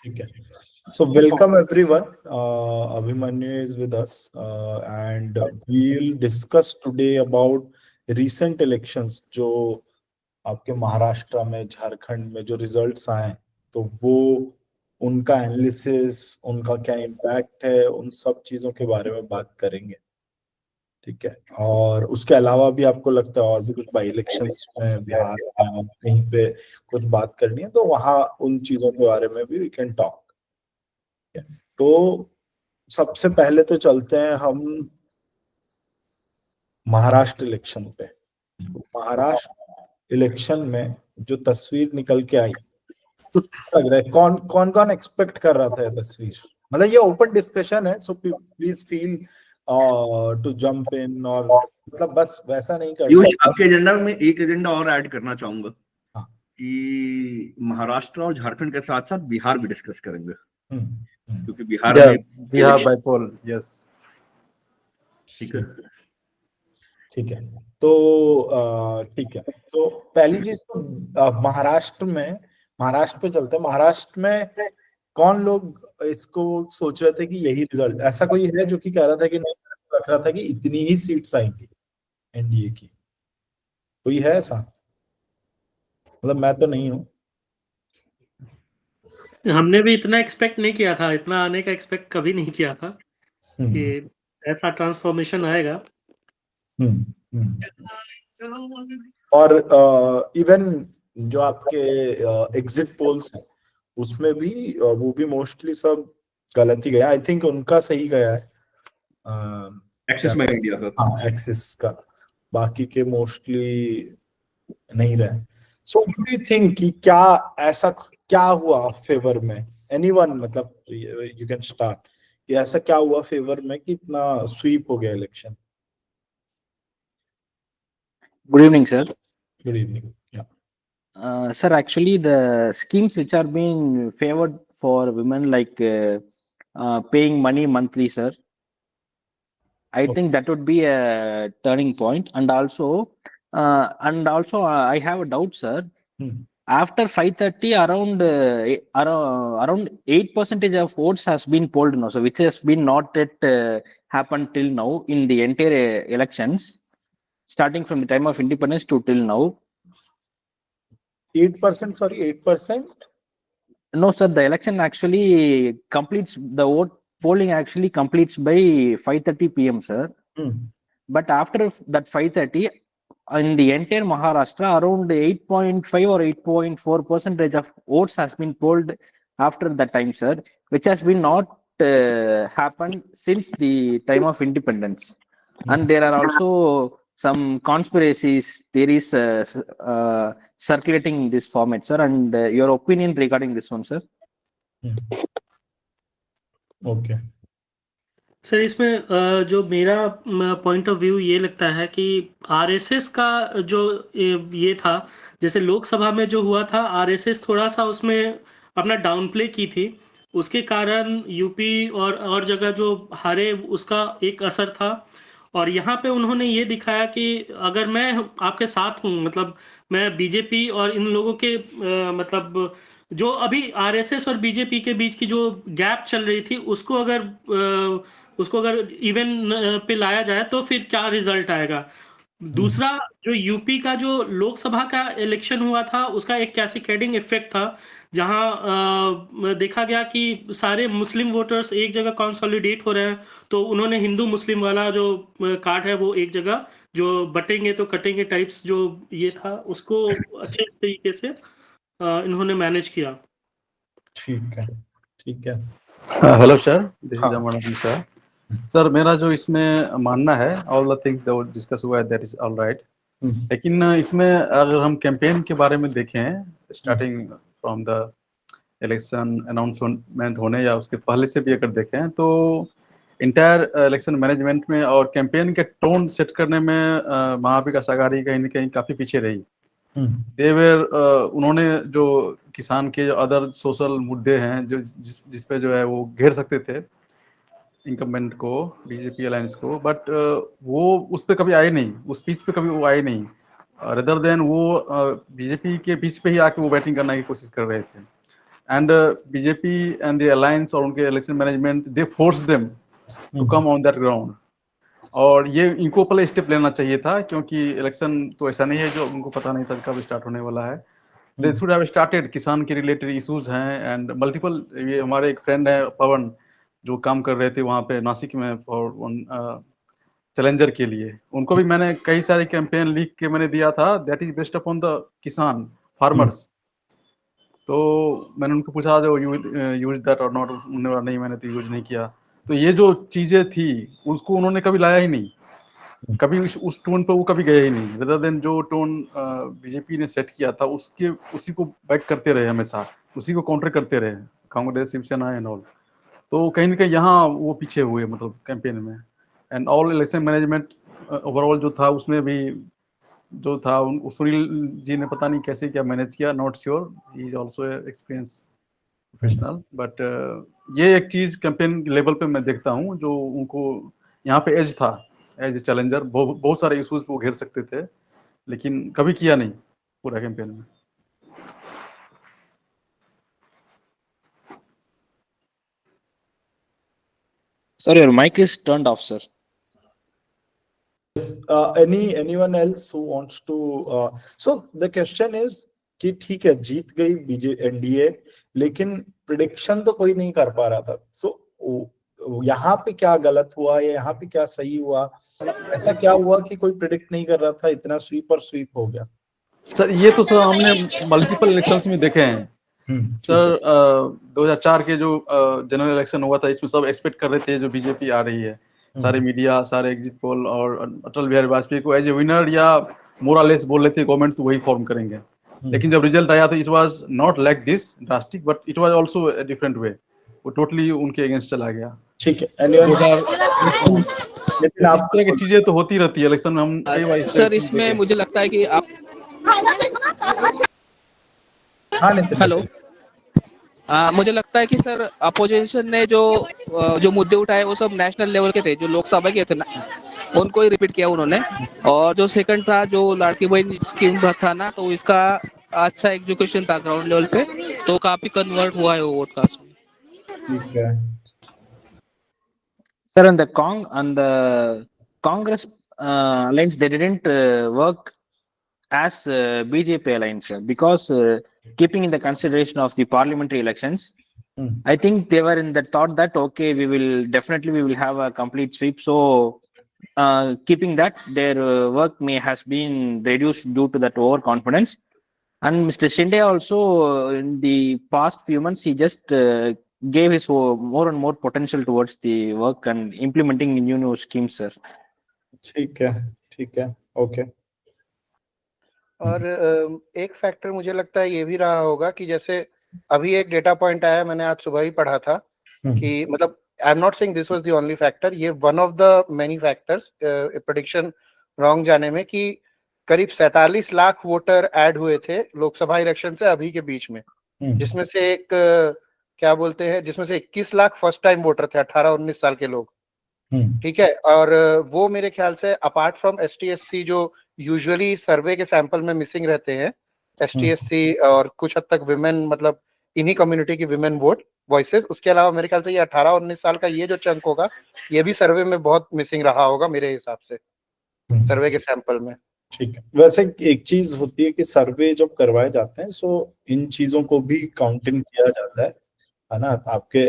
ठीक है. So welcome everyone. Abhimanyu is with us, and we'll discuss today about recent elections जो आपके महाराष्ट्र में, झारखंड में जो रिजल्ट्स आए, तो वो उनका एनालिसिस, उनका क्या इम्पैक्ट है, उन सब चीजों के बारे में बात करेंगे. ठीक है. और उसके अलावा भी आपको लगता है और भी कुछ बाई इलेक्शंस में बिहार में कहीं पे कुछ बात करनी है, तो वहां उन चीजों के बारे में भी वी कैन टॉक. तो सबसे पहले तो चलते हैं हम महाराष्ट्र इलेक्शन पे. महाराष्ट्र इलेक्शन में जो तस्वीर निकल के आई, लग रहा है कौन कौन एक्सपेक्ट कर रहा था ये तस्वीर? मतलब ये ओपन डिस्कशन है, so please feel to jump in, और मतलब बस वैसा नहीं करना. आपके एजेंडा में एक एजेंडा और ऐड करना चाहूंगा. हाँ. कि महाराष्ट्र और झारखंड के साथ साथ बिहार भी डिस्कस करेंगे, क्योंकि बिहार बाय पोल. यस, ठीक है. ठीक है. तो ठीक है. तो पहली चीज तो महाराष्ट्र पे चलते हैं. महाराष्ट्र में कौन लोग इसको सोच रहे थे कि यही रिजल्ट? ऐसा कोई है जो कि कह रहा था कि नहीं, रख रहा था कि इतनी ही सीट्स आएंगी एनडीए की? कोई है ऐसा? मतलब मैं तो नहीं हूँ. हमने भी इतना एक्सपेक्ट नहीं किया था, इतना आने का एक्सपेक्ट कभी नहीं किया था कि ऐसा ट्रांसफॉर्मेशन आएगा. और इवन जो आपके एग्जिट पोल्स हैं उसमें भी वो भी मोस्टली सब गलत ही गया. आई थिंक उनका सही गया है, एक्सिस में इंडिया का. हाँ, एक्सिस का. बाकी के मोस्टली नहीं रहे. सो डू यू थिंक कि क्या ऐसा क्या हुआ फेवर में? एनीवन, मतलब यू कैन स्टार्ट. कि ऐसा क्या हुआ फेवर में कि इतना स्वीप हो गया election? Good evening, sir. Good evening. Yeah. Sir, actually, the schemes which are being favored for women, like paying money monthly, sir, I think that would be a turning point. And also, I have a doubt, sir. After 5:30, around 8% of votes has been polled now, so which has been not yet happened till now in the entire elections, starting from the time of independence to till now. 8%, sorry, 8%? No, sir, the election actually completes, the vote polling actually completes by 5:30 p.m., sir. But after that 5:30, in the entire Maharashtra, around 8.5 or 8.4% of votes has been polled after that time, sir, which has been not happened since the time of independence. And there are also some conspiracies theories circulating in this format, sir. And your opinion regarding this one, sir? Okay. Sir, इसमें जो मेरा point of view ये लगता है कि RSS का जो ये था, जैसे लोकसभा में जो हुआ था, आरएसएस थोड़ा सा उसमें अपना डाउन प्ले की थी, उसके कारण यूपी और जगह जो हारे उसका एक असर था. और यहाँ पे उन्होंने ये दिखाया कि अगर मैं आपके साथ हूँ, मतलब मैं बीजेपी और इन लोगों के मतलब जो अभी आरएसएस और बीजेपी के बीच की जो गैप चल रही थी, उसको अगर इवन पे लाया जाए तो फिर क्या रिजल्ट आएगा. दूसरा, जो यूपी का जो लोकसभा का इलेक्शन हुआ था, उसका एक कैस्केडिंग इफेक्ट था, जहां देखा गया कि सारे मुस्लिम वोटर्स एक जगह कंसोलिडेट हो रहे हैं, तो उन्होंने हिंदू मुस्लिम वाला जो कार्ड है वो एक जगह, जो बटेंगे तो कटेंगे टाइप्स जो ये था, उसको अच्छे तरीके से इन्होंने मैनेज किया. ठीक है. ठीक है. Hello sir, this is Aman sir. Sir, मेरा जो इसमें मानना है, all the things that discuss हुआ है दैट इज ऑल राइट. लेकिन इसमें अगर हम कैंपेन के बारे में देखें, starting from the election announcement होने या उसके पहले से भी अगर देखें, तो इंटायर इलेक्शन मैनेजमेंट में और कैंपेन के टोन सेट करने में महाविकास आघाड़ी कहीं न कहीं काफ़ी पीछे रही. देवर उन्होंने जो किसान के जो अदर सोशल मुद्दे हैं, जो जिस पे जो है वो घेर सकते थे इनकम्बेंट को, बीजेपी अलायंस को, बट वो उस पर कभी आए नहीं, उस पिच पे कभी वो आए नहीं. रेदर देन वो बीजेपी के पिच पे ही आके वो बैटिंग करने की कोशिश कर रहे थे. and BJP and the alliance और उनके election management they forced them to come on that ground. और ये इनको पहले स्टेप लेना चाहिए था, क्योंकि इलेक्शन तो ऐसा नहीं है जो उनको पता नहीं था कब स्टार्ट होने वाला है. They should have started. किसान के रिलेटेड इश्यूज हैं एंड मल्टीपल. ये हमारे एक फ्रेंड है पवन, जो काम कर रहे थे वहाँ पे नासिक में फॉर चैलेंजर के लिए. उनको भी मैंने कई सारे कैंपेन लिख के मैंने दिया था, that is based upon the किसान फार्मर्स. तो मैंने उनको पूछा जो यूज दैट और नॉट, उन्होंने नहीं, मैंने तो यूज नहीं किया. तो ये जो चीजें थी उसको उन्होंने कभी लाया ही नहीं, कभी उस टोन पे वो कभी गए ही नहीं. रेदर देन जो टोन बीजेपी ने सेट किया था उसी को बैक करते रहे, हमेशा उसी को काउंटर करते रहे, कांग्रेस, शिवसेना एंड ऑल. तो कहीं ना कहीं यहाँ वो पीछे हुए, मतलब कैंपेन में. And all election management overall जो था उसमें भी जो था, सुनील जी ने पता नहीं कैसे क्या मैनेज किया, not sure. He is also experience professional. But ये एक चीज कैंपेन लेवल पे मैं देखता हूँ जो उनको यहाँ पे एज था, एज ए चैलेंजर. बहुत सारे इश्यूज वो घेर सकते थे, लेकिन कभी किया नहीं पूरा कैंपेन में. Sir, your mic is turned off, sir. Anyone else who wants to so the question is कि ठीक है जीत गई एनडीए, लेकिन प्रिडिक्शन तो कोई नहीं कर पा रहा था. सो यहाँ पे क्या गलत हुआ या यहाँ पे क्या सही हुआ? ऐसा क्या हुआ कि कोई प्रिडिक्ट नहीं कर रहा था, इतना स्वीप और स्वीप हो गया? सर ये तो सर हमने मल्टीपल इलेक्शंस में देखे हैं. सर 2004 के जो जनरल इलेक्शन हुआ था, इसमें सब एक्सपेक्ट कर रहे थे जो बीजेपी आ रही है. सारे मीडिया, सारे एग्जिट पोल, और अटल बिहारी वाजपेयी को एज ए विनर या मोरालेस बोल रहे थे गवर्नमेंट तो वही फॉर्म करेंगे. लेकिन जब रिजल्ट आया तो it was not like this drastic, but it was also a different way. वो टोटली उनके अगेंस्ट चला गया. ठीक है. लेकिन आप तरह की चीजें तो होती रहती है इलेक्शन में. हम कई बार सर इसमें मुझे लगता है कि आप हेलो, मुझे लगता है कि सर अपोजिशन ने जो मुद्दे उठाए वो सब नेशनल लेवल के थे, जो लोकसभा के थे ना, उनको ही रिपीट किया उन्होंने. और जो सेकंड था, जो लड़की बहन स्कीम था ना, तो इसका अच्छा एग्जीक्यूशन था ग्राउंड लेवल पे, तो काफी कन्वर्ट हुआ है वो वोट कास्ट. ठीक है. Sir, on the Congress alliance, they didn't work as BJP alliance, sir, because keeping in the consideration of the parliamentary elections, I think they were in the thought that okay, we will have a complete sweep. So keeping that, their work has been reduced due to that overconfidence. And Mr. Shinde also, in the past few months, he just gave his more and more potential towards the work and implementing new schemes, sir. ठीक है. Okay. और एक factor मुझे लगता है ये भी रहा होगा कि जैसे अभी एक डेटा पॉइंट आया, मैंने आज सुबह ही पढ़ा था कि मतलब I am not saying this was the only factor, ये one of the many factors prediction wrong जाने में, कि करीब 47 लाख वोटर ऐड हुए थे लोकसभा इलेक्शन से अभी के बीच में, जिसमें से जिसमें से 21 लाख फर्स्ट टाइम वोटर थे, 18-19 साल के लोग. ठीक है. और वो मेरे ख्याल से अपार्ट फ्रॉम ST/SC जो यूजुअली सर्वे के सैंपल में मिसिंग रहते हैं, ST/SC और कुछ हद तक विमेन, मतलब इन्हीं कम्युनिटी की विमेन वॉइसेस, उसके अलावा मेरे ख्याल से ये 18-19 साल का ये जो चंक होगा, ये भी सर्वे में बहुत मिसिंग रहा होगा मेरे हिसाब से, सर्वे के सैंपल में. ठीक है. वैसे एक चीज होती है कि सर्वे जब करवाए जाते हैं, सो इन चीजों को भी काउंटिंग किया जाता है ना. आपके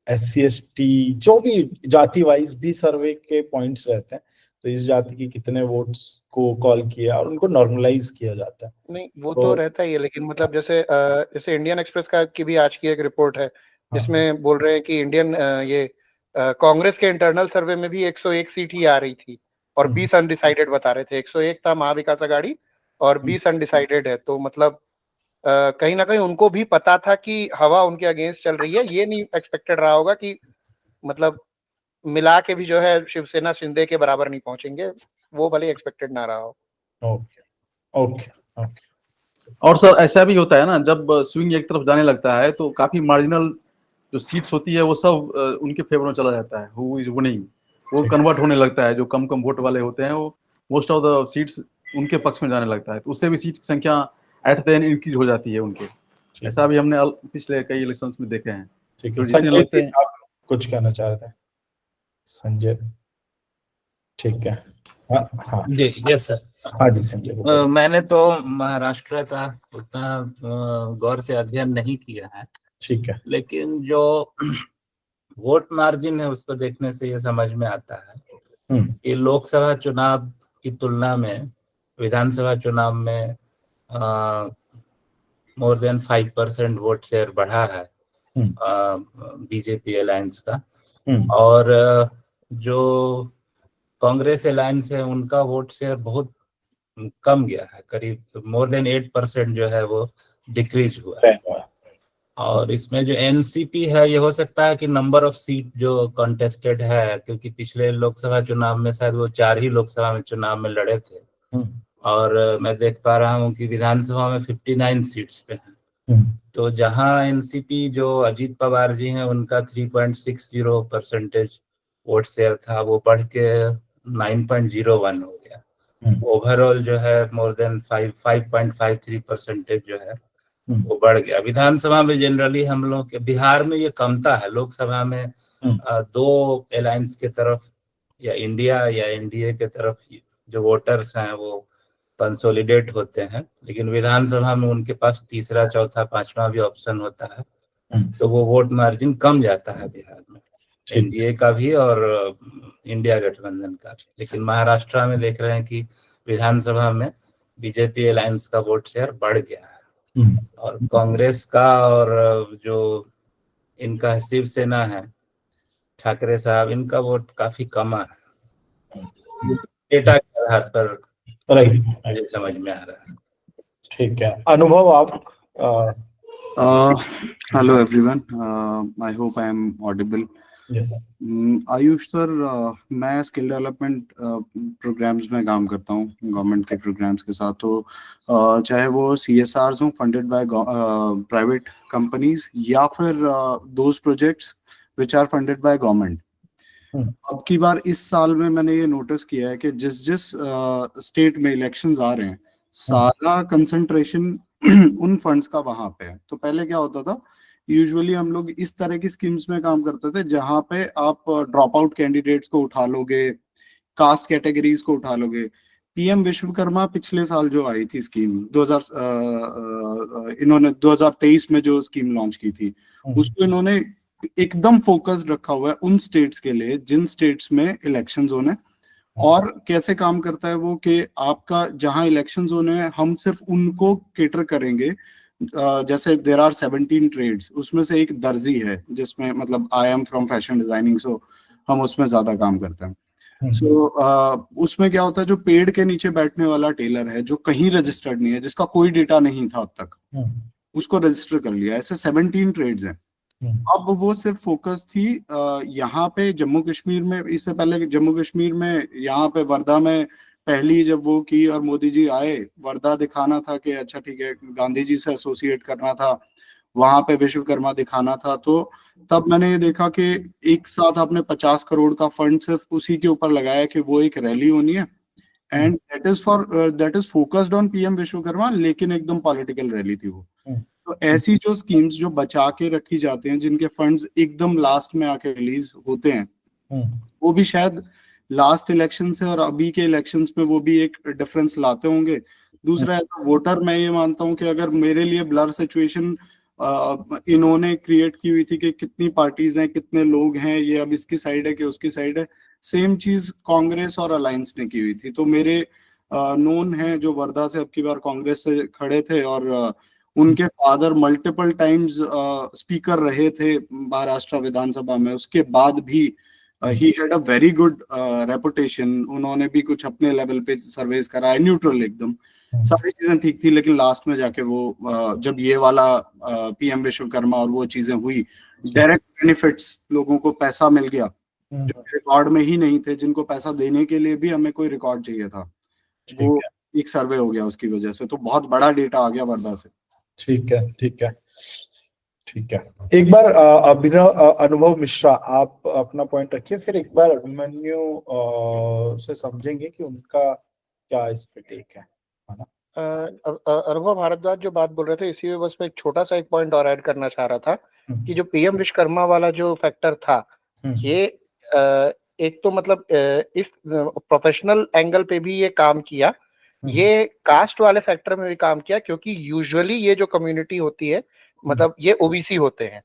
SC/ST जो भी जाति वाइज भी सर्वे के पॉइंट्स रहते हैं, तो इस जाति की कितने वोट्स को कॉल किया और उनको नॉर्मलाइज किया जाता है. नहीं वो तो रहता ही है, लेकिन मतलब जैसे इंडियन एक्सप्रेस का की भी आज की एक रिपोर्ट है, जिसमें बोल रहे हैं कि इंडियन कांग्रेस के इंटरनल सर्वे में भी 101 सीट ही आ रही थी और 20 अनडिसाइडेड बता रहे थे. 101 था महाविकास आघाड़ी और 20 अनडिसाइडेड है. तो मतलब कहीं ना कहीं उनको भी पता था कि हवा उनके अगेंस्ट चल रही है. ये नहीं एक्सपेक्टेड रहा होगा कि मतलब मिला के भी जो है शिवसेना शिंदे के बराबर नहीं पहुंचेंगे, वो भले एक्सपेक्टेड ना रहा हो. ओके. और सर ऐसा भी होता है ना, जब स्विंग एक तरफ जाने लगता है तो काफी मार्जिनल जो सीट्स होती है वो सब उनके फेवर में चला जाता है. हु इज विनिंग वो कन्वर्ट होने लगता है. जो कम वोट वाले होते हैं वो मोस्ट ऑफ द सीट्स उनके पक्ष में जाने लगता है, तो उससे भी सीट की संख्या एट द एंड इंक्रीज हो जाती है उनके. ऐसा भी हमने पिछले कई इलेक्शंस में देखे हैं। ठीक है, तो जितने संजय लोग जी, से आप कुछ कहना चाहते हैं? संजय, ठीक है। हाँ हाँ जी यस सर। हाँ जी संजय बताइए। मैंने तो महाराष्ट्र का उतना गौर से अध्ययन नहीं किया है, ठीक है। लेकिन जो वोट मार्जिन है उसको देखने से ये समझ में आता है कि लोकसभा चुनाव की तुलना में विधानसभा चुनाव में मोर देन 5% वोट शेयर बढ़ा है बीजेपी अलायंस का। और जो कांग्रेस अलायंस है उनका वोट शेयर बहुत कम गया है, करीब मोर देन 8% जो है वो डिक्रीज हुआ है। और इसमें जो एनसीपी है, ये हो सकता है कि नंबर ऑफ सीट जो कॉन्टेस्टेड है, क्योंकि पिछले लोकसभा चुनाव में शायद वो 4 ही लोकसभा में चुनाव में लड़े थे, और मैं देख पा रहा हूँ कि विधानसभा में 59 सीट्स पे हैं। तो जहां एनसीपी जो अजीत पवार जी हैं उनका 3.60% वोट शेयर था, वो बढ़ के 9.01 हो गया। ओवरऑल जो है मोर देन 5.53% जो है वो बढ़ गया। विधानसभा में जनरली हम लोग के बिहार में ये कमता है, लोकसभा में 2 अलायंस के तरफ या इंडिया या एनडीए के तरफ जो वोटर्स हैं वो कंसोलिडेट होते हैं, लेकिन विधानसभा में उनके पास तीसरा चौथा पांचवा भी ऑप्शन होता है, तो वो वोट मार्जिन कम जाता है बिहार में, एनडीए का भी और इंडिया गठबंधन का भी। लेकिन महाराष्ट्र में देख रहे हैं कि विधानसभा में बीजेपी अलायंस का वोट शेयर बढ़ गया है, और कांग्रेस का और जो इनका शिवसेना है, ठाकरे साहब, इनका वोट काफी कम है डेटा के आधार पर, मुझे समझ में आ रहा है। ठीक है, अनुभव आप? Hello everyone. I hope I am audible. Yes. Ayush sir, मैं स्किल डेवलपमेंट प्रोग्राम्स में काम करता हूँ गवर्नमेंट के प्रोग्राम्स के साथ। तो चाहे वो CSRs हों फंडेड बाय प्राइवेट कंपनीज या फिर those projects which are funded by government. अब की बार इस साल में मैंने ये नोटिस किया है कि जिस स्टेट में इलेक्शंस आ रहे हैं, सारा कंसंट्रेशन उन फंड्स का वहां पे है। तो पहले क्या होता था, यूजुअली हम लोग इस तरह की स्कीम्स में काम करते थे जहां पे आप ड्रॉप आउट कैंडिडेट्स को उठा लोगे, कास्ट कैटेगरीज को उठा लोगे। पीएम विश्वकर्मा पिछले साल जो आई थी स्कीम, इन्होंने 2023 में जो स्कीम लॉन्च की थी, उसको इन्होंने एकदम फोकस्ड रखा हुआ है उन स्टेट्स के लिए जिन स्टेट्स में इलेक्शंस होने। और कैसे काम करता है वो कि आपका जहां इलेक्शंस होने हैं हम सिर्फ उनको केटर करेंगे। जैसे देयर आर 17 ट्रेड्स, उसमें से एक दर्जी है जिसमें मतलब I am from fashion designing, so हम उसमें ज्यादा काम करते हैं। सो उसमें क्या होता है, जो पेड़ के नीचे बैठने वाला टेलर है जो कहीं रजिस्टर्ड नहीं है, जिसका कोई डेटा नहीं था अब तक, उसको रजिस्टर कर लिया। ऐसे 17 ट्रेड्स हैं। अब वो सिर्फ फोकस थी यहाँ पे जम्मू कश्मीर में। इससे पहले जम्मू कश्मीर में यहाँ पे वर्धा में पहली जब वो की और मोदी जी आए, वर्धा दिखाना था कि अच्छा ठीक है गांधी जी से एसोसिएट करना था, वहां पे विश्वकर्मा दिखाना था। तो तब मैंने ये देखा कि एक साथ आपने 50 करोड़ का फंड सिर्फ उसी के ऊपर लगाया कि वो एक रैली होनी है, and that is focused on PM Vishwakarma, लेकिन एकदम पॉलिटिकल रैली थी वो। तो ऐसी जो स्कीम्स जो बचा के रखी जाते हैं, जिनके फंड्स एकदम लास्ट में आके रिलीज होते हैं, वो भी शायद लास्ट इलेक्शन से और अभी के इलेक्शंस में वो भी एक डिफरेंस लाते होंगे। दूसरा, एज अ वोटर मैं ये मानता हूँ कि अगर मेरे लिए ब्लर सिचुएशन इन्होंने क्रिएट की हुई थी कि कितनी पार्टीज हैं, कितने लोग हैं, ये अब इसकी साइड है कि उसकी साइड है, सेम चीज कांग्रेस और अलायंस ने की हुई थी। तो मेरे नोन हैं जो वर्धा से अब की बार कांग्रेस से खड़े थे, और उनके फादर मल्टीपल टाइम्स स्पीकर रहे थे महाराष्ट्र विधानसभा में। उसके बाद भी he had a very good reputation. उन्होंने भी कुछ अपने लेवल पे सर्वेस कराए, न्यूट्रल एकदम, सारी चीजें ठीक थी। लेकिन लास्ट में जाके वो जब ये वाला पीएम विश्वकर्मा और वो चीजें हुई, डायरेक्ट बेनिफिट्स, लोगों को पैसा मिल गया जो रिकॉर्ड में ही नहीं थे, जिनको पैसा देने के लिए भी हमें कोई रिकॉर्ड चाहिए था, वो एक सर्वे हो गया उसकी वजह से। तो बहुत बड़ा डेटा आ गया वर्धा से। ठीक है, ठीक है, ठीक है। एक बार अभिनव अनुभव मिश्रा, आप अपना पॉइंट रखिए, फिर एक बार अभिमन्यु से समझेंगे कि उनका क्या इस पे टेक है ना। अनुभव भारद्वाज जो बात बोल रहे थे, इसी में बस मैं एक छोटा सा एक पॉइंट और ऐड करना चाह रहा था कि जो पीएम विश्वकर्मा वाला जो फैक्टर था, ये एक तो मतलब इस प्रोफेशनल एंगल पे भी ये काम किया, ये कास्ट वाले फैक्टर में भी काम किया, क्योंकि यूजुअली ये जो कम्युनिटी होती है, मतलब ये ओबीसी होते हैं,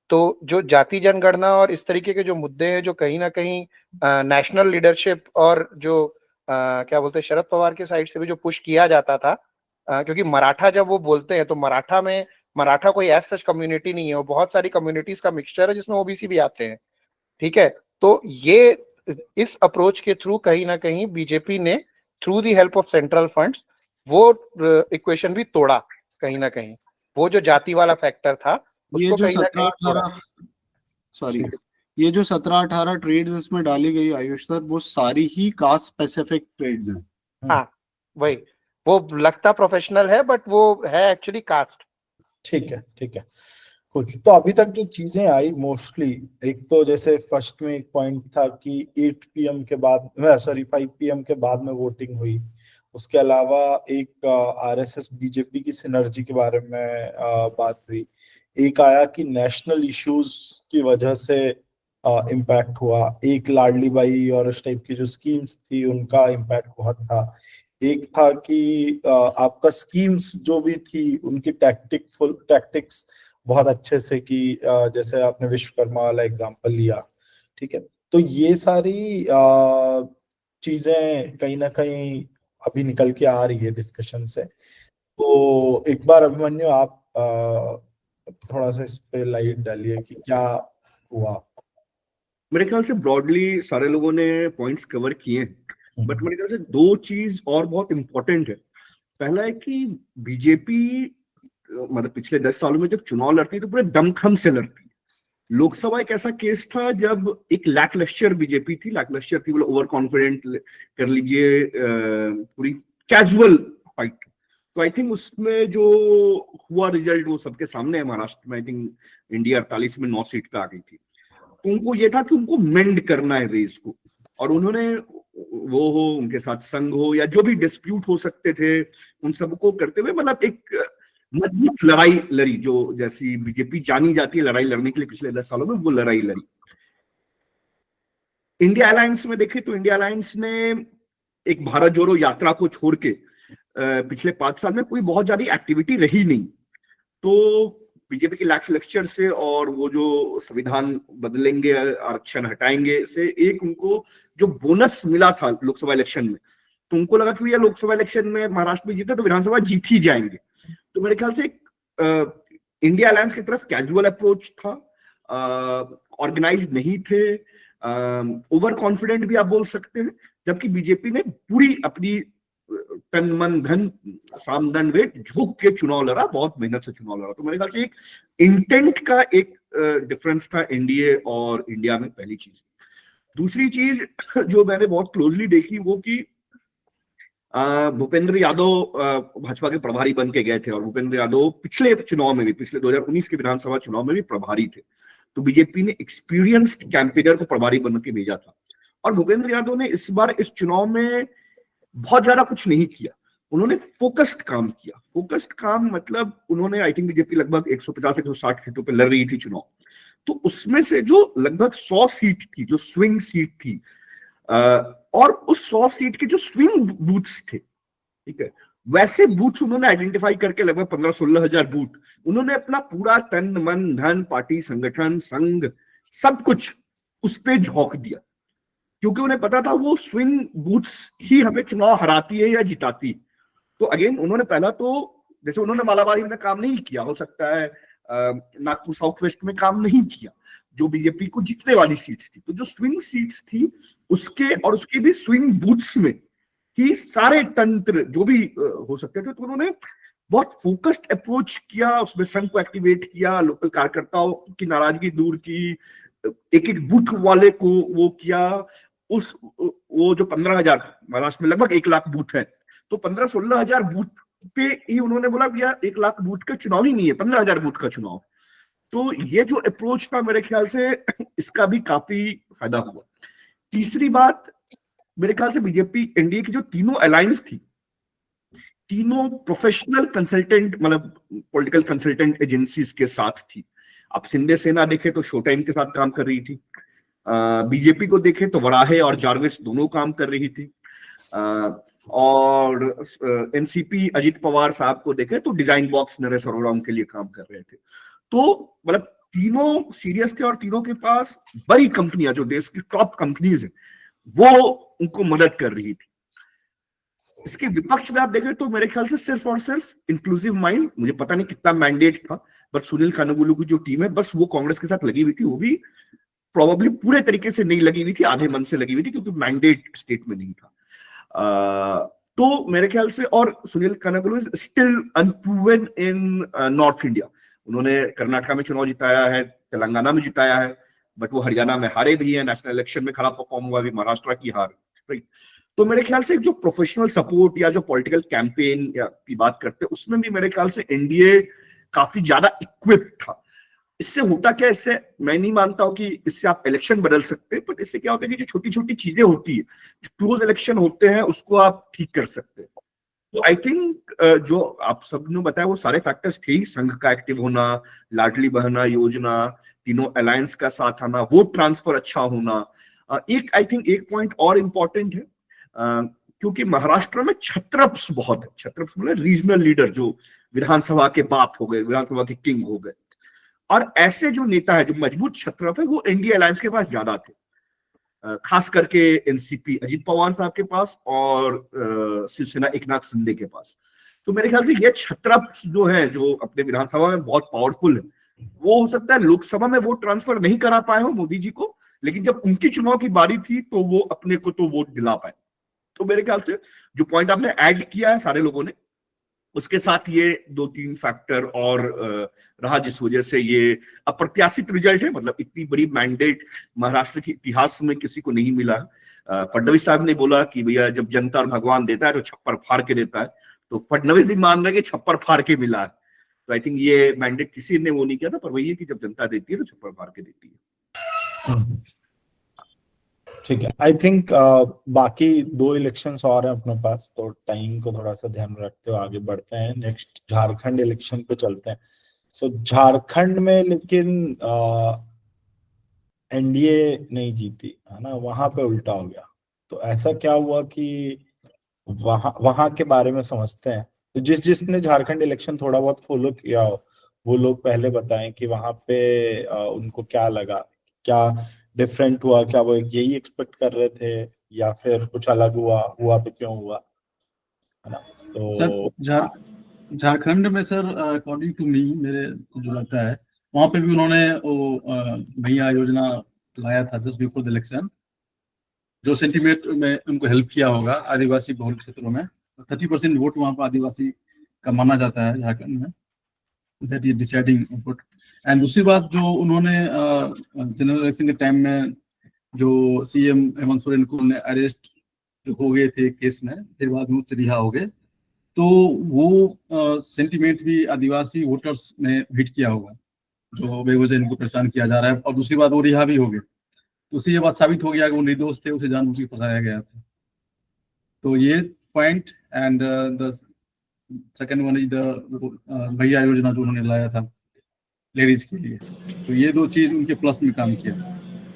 तो जो जाति जनगणना और इस तरीके के जो मुद्दे हैं, जो कहीं ना कहीं नेशनल लीडरशिप और जो क्या बोलते हैं शरद पवार के साइड से भी जो पुश किया जाता था, क्योंकि मराठा जब वो बोलते हैं तो मराठा कोई एज सच कम्युनिटी नहीं है, वो बहुत सारी कम्युनिटीज का मिक्सचर है जिसमें ओबीसी भी आते हैं, ठीक है। तो ये इस अप्रोच के थ्रू कहीं ना कहीं बीजेपी ने through the help of central funds वो इक्वेशन भी तोड़ा कहीं ना कहीं, वो जो जाति वाला फैक्टर था उसको कहीं ना कहीं तोड़ा। सॉरी, ये जो 17-18 ट्रेड्स इसमें डाली गई आयुष सर, वो सारी ही कास्ट स्पेसिफिक ट्रेड्स हैं। हाँ वही, वो लगता प्रोफेशनल है बट वो है एक्चुअली कास्ट। ठीक है, ठीक है, कुछ तो अभी तक जो चीजें आई मोस्टली, एक तो जैसे फर्स्ट में एक पॉइंट था कि 8 PM के बाद, सॉरी 5 PM के बाद में वोटिंग हुई। उसके अलावा एक आरएसएस बीजेपी की सिनर्जी के बारे में बात हुई। एक आया कि नेशनल इश्यूज की वजह से इम्पैक्ट हुआ, एक लाडली बाई और इस टाइप की जो स्कीम्स थी उनका इम्पैक्ट बहुत था। एक था कि आपका स्कीम्स जो भी थी उनकी टैक्टिक्स बहुत अच्छे से की, जैसे आपने विश्वकर्मा वाला एग्जांपल लिया, ठीक है। तो ये सारी चीजें कहीं ना कहीं अभी निकल के आ रही है डिस्कशन से। तो एक बार अभिमन्यु आप थोड़ा सा इस पे लाइट डालिए कि क्या हुआ। मेरे ख्याल से ब्रॉडली सारे लोगों ने पॉइंट्स कवर किए, बट मेरे ख्याल से दो चीज और बहुत इंपॉर्टेंट है। पहला है कि बीजेपी मतलब पिछले 10 सालों में जब चुनाव लड़ती तो पूरे दमखम से लड़ती। लोकसभा एक ऐसा केस था जब एक लैकलस्टर बीजेपी थी, लैकलस्टर थी मतलब ओवर कॉन्फिडेंट कर लीजिए, पूरी कैजुअल फाइट। तो आई थिंक उसमें जो हुआ रिजल्ट वो सबके सामने है। महाराष्ट्र में आई थिंक इंडिया 48 में 9 सीट पे आ गई थी। तो उनको ये था कि उनको मेंड करना है रेस को, और उन्होंने वो हो उनके साथ संघ हो या जो भी डिस्प्यूट हो सकते थे उन सबको करते हुए मतलब एक मजबूत लड़ाई लड़ी, जो जैसी बीजेपी जानी जाती है लड़ाई लड़ने के लिए पिछले 10 सालों में, वो लड़ाई लड़ी। इंडिया अलायंस में देखें तो इंडिया अलायंस ने एक भारत जोड़ो यात्रा को छोड़ के पिछले 5 साल में कोई बहुत ज्यादा एक्टिविटी रही नहीं। तो बीजेपी के लेक्चर से और वो जो संविधान बदलेंगे, आरक्षण हटाएंगे से एक उनको जो बोनस मिला था लोकसभा इलेक्शन में, तो उनको लगा कि ये लोकसभा इलेक्शन में महाराष्ट्र में जीते तो विधानसभा जीत ही जाएंगे। तो मेरे ख्याल से एक इंडिया अलायंस की तरफ कैजुअल अप्रोच था, ऑर्गेनाइज नहीं थे, ओवर कॉन्फिडेंट भी आप बोल सकते हैं। जबकि बीजेपी ने पूरी अपनी तन मन धन सामदन वेट झोंक के चुनाव लड़ा, बहुत मेहनत से चुनाव लड़ा। तो मेरे ख्याल से एक इंटेंट का एक डिफरेंस था एनडीए और इंडिया में, पहली चीज। दूसरी चीज जो मैंने बहुत क्लोजली देखी वो कि भूपेंद्र यादव भाजपा के प्रभारी बन के गए थे, और भूपेंद्र यादव पिछले चुनाव में भी, पिछले 2019 के विधानसभा चुनाव में भी प्रभारी थे। तो बीजेपी ने एक्सपीरियंस्ड कैंपेनर को प्रभारी बन के भेजा था। और भूपेंद्र यादव ने इस बार इस चुनाव में बहुत ज्यादा कुछ नहीं किया, उन्होंने फोकस्ड काम किया। फोकस्ड काम मतलब उन्होंने आई थिंक बीजेपी लगभग 150-160 सीटों पे लड़ रही थी चुनाव, तो उसमें से जो लगभग 100 सीट थी जो स्विंग सीट थी, और उस 100 सीट के जो स्विंग बूथ्स थे, ठीक है, वैसे बूथ्स उन्होंने आइडेंटिफाई करके लगभग 15-16 हजार बूथ उन्होंने अपना पूरा तन मन धन, पार्टी संगठन संघ सब कुछ उस पे झोंक दिया, क्योंकि उन्हें पता था वो स्विंग बूथ्स ही हमें चुनाव हराती है या जिताती। तो अगेन उन्होंने पहला तो जैसे उन्होंने मालाबारी में काम नहीं किया, हो सकता है नागपुर साउथ वेस्ट में काम नहीं किया जो बीजेपी को जीतने वाली सीट्स थी। तो जो स्विंग सीट्स थी उसके और उसके भी स्विंग बूथ्स में ही सारे तंत्र जो भी हो सकते थे, तो उन्होंने बहुत फोकस्ड अप्रोच किया, उसमें संघ को एक्टिवेट किया, लोकल कार्यकर्ताओं की नाराजगी दूर की, एक एक बूथ वाले को वो किया। वो जो 15,000 महाराष्ट्र में लगभग 1 लाख बूथ है, तो 15-16 हजार बूथ पे ही उन्होंने बोला भैया 1 लाख बूथ का चुनाव ही नहीं है, 15,000 बूथ का चुनाव। तो ये जो अप्रोच था मेरे ख्याल से इसका भी काफी फायदा हुआ। तीसरी बात, मेरे ख्याल से बीजेपी एनडीए की जो तीनों अलायंस थी, तीनों प्रोफेशनल कंसल्टेंट, मतलब पॉलिटिकल कंसल्टेंट एजेंसीज के साथ थी। आप शिंदे सेना देखे तो शो टाइम के साथ काम कर रही थी, बीजेपी को देखे तो वराहे और जारविस दोनों काम कर रही थी, और एनसीपी अजित पवार साहब को देखे तो डिजाइन बॉक्स नरेश अरोड़ा उनके लिए काम कर रहे थे। तो मतलब तीनों सीरियस थे और तीनों के पास बड़ी कंपनियां जो देश की टॉप कंपनीज है वो उनको मदद कर रही थी। इसके विपक्ष में आप देखें तो मेरे ख्याल से सिर्फ और सिर्फ इंक्लूसिव माइंड, मुझे पता नहीं कितना मैंडेट था, बट सुनील कानुगुलू की जो टीम है बस वो कांग्रेस के साथ लगी हुई थी, वो भी प्रोबेबली पूरे तरीके से नहीं लगी हुई थी, आधे मन से लगी हुई थी क्योंकि मैंडेट स्टेट में नहीं था। तो मेरे ख्याल से, और Sunil Kanugolu is still unproven in North India. उन्होंने कर्नाटका में चुनाव जिताया है, तेलंगाना में जिताया है, बट वो हरियाणा में हारे भी है, नेशनल इलेक्शन में खराब परफॉर्म हुआ, भी महाराष्ट्र की हार, राइट। तो मेरे ख्याल से जो प्रोफेशनल सपोर्ट या जो पॉलिटिकल कैंपेन की बात करते हैं उसमें भी मेरे ख्याल से एनडीए काफी ज्यादा इक्विप्ड था। इससे होता क्या, इससे मैं नहीं मानता हूं कि इससे आप इलेक्शन बदल सकते, बट इससे क्या होता है कि जो छोटी छोटी चीजें होती है, जो क्लोज इलेक्शन होते हैं, उसको आप ठीक कर सकते हैं। तो आई थिंक जो आप सबने बताया वो सारे फैक्टर्स थे ही, संघ का एक्टिव होना, लाडली बहना योजना, तीनों अलायंस का साथ आना, वोट ट्रांसफर अच्छा होना। एक आई थिंक एक पॉइंट और इम्पोर्टेंट है, क्योंकि महाराष्ट्र में छत्रप्स बहुत है, छत्रप्स मतलब रीजनल लीडर जो विधानसभा के बाप हो गए, विधानसभा के किंग हो गए, और ऐसे जो नेता है जो मजबूत छत्रप है वो एनडीए अलायंस के पास ज्यादा थे, खास करके एनसीपी अजित पवार साहब के पास और शिवसेना एकनाथ शिंदे के पास। तो मेरे ख्याल से ये छत्रप्स जो है, जो अपने विधानसभा में बहुत पावरफुल है, वो हो सकता है लोकसभा में वोट ट्रांसफर नहीं करा पाए हो मोदी जी को, लेकिन जब उनकी चुनाव की बारी थी तो वो अपने को तो वोट दिला पाए। तो मेरे ख्याल से जो पॉइंट आपने ऐड किया है सारे लोगों ने, उसके साथ ये 2-3 फैक्टर और रहा जिस वजह से ये अप्रत्याशित रिजल्ट है। मतलब इतनी बड़ी मैंडेट महाराष्ट्र के इतिहास में किसी को नहीं मिला। फडणवीस साहब ने बोला कि भैया जब जनता और भगवान देता है तो छप्पर फाड़ के देता है, तो फडणवीस भी मान रहे कि छप्पर फाड़ के मिला है। तो आई थिंक ये मैंडेट किसी ने वो नहीं किया था, पर वही है कि जब जनता देती है तो छप्पर फाड़ के देती है। ठीक है, आई थिंक बाकी 2 इलेक्शंस और हैं अपने पास, तो टाइम को थोड़ा सा ध्यान रखते हुए आगे बढ़ते हैं। नेक्स्ट झारखंड इलेक्शन पे चलते हैं। सो झारखंड में लेकिन एनडीए नहीं जीती है ना, वहां पे उल्टा हो गया। तो ऐसा क्या हुआ कि वहां के बारे में समझते हैं। तो जिसने झारखंड इलेक्शन थोड़ा बहुत फॉलो किया हो वो लोग पहले बताएं कि वहां पे उनको क्या लगा, क्या डिफरेंट हुआ, क्या वो यही एक्सपेक्ट कर रहे थे या फिर कुछ अलग हुआ तो क्यों हुआ, है ना। तो सर झारखंड में सर अकॉर्डिंग टू मी, मेरे को जो लगता है वहां पे भी उन्होंने वो भैया योजना लाया था जस्ट बिफोर द इलेक्शन, जो सेंटीमेंट में उनको हेल्प किया होगा आदिवासी बहुल क्षेत्रों में। 30% वोट वहां पर आदिवासी का माना जाता है झारखंड में, that is deciding vote. And दूसरी बात, जो उन्होंने जनरल इलेक्शन के टाइम में जो सीएम हेमंत सोरेन को अरेस्ट हो गए थे केस में, फिर बाद में उससे रिहा हो गए, तो वो सेंटीमेंट भी आदिवासी वोटर्स ने हिट किया होगा, जो बेवजह इनको परेशान किया जा रहा है। और दूसरी बात, वो रिहा भी हो गए, तो उससे ये बात साबित हो गया कि वो निर्दोष थे, उसे जानबूझ के फंसाया गया था। तो ये point. And the second one is the भैया योजना जो उन्होंने लाया था लेडीज के लिए, तो ये 2 चीज उनके प्लस में काम किया।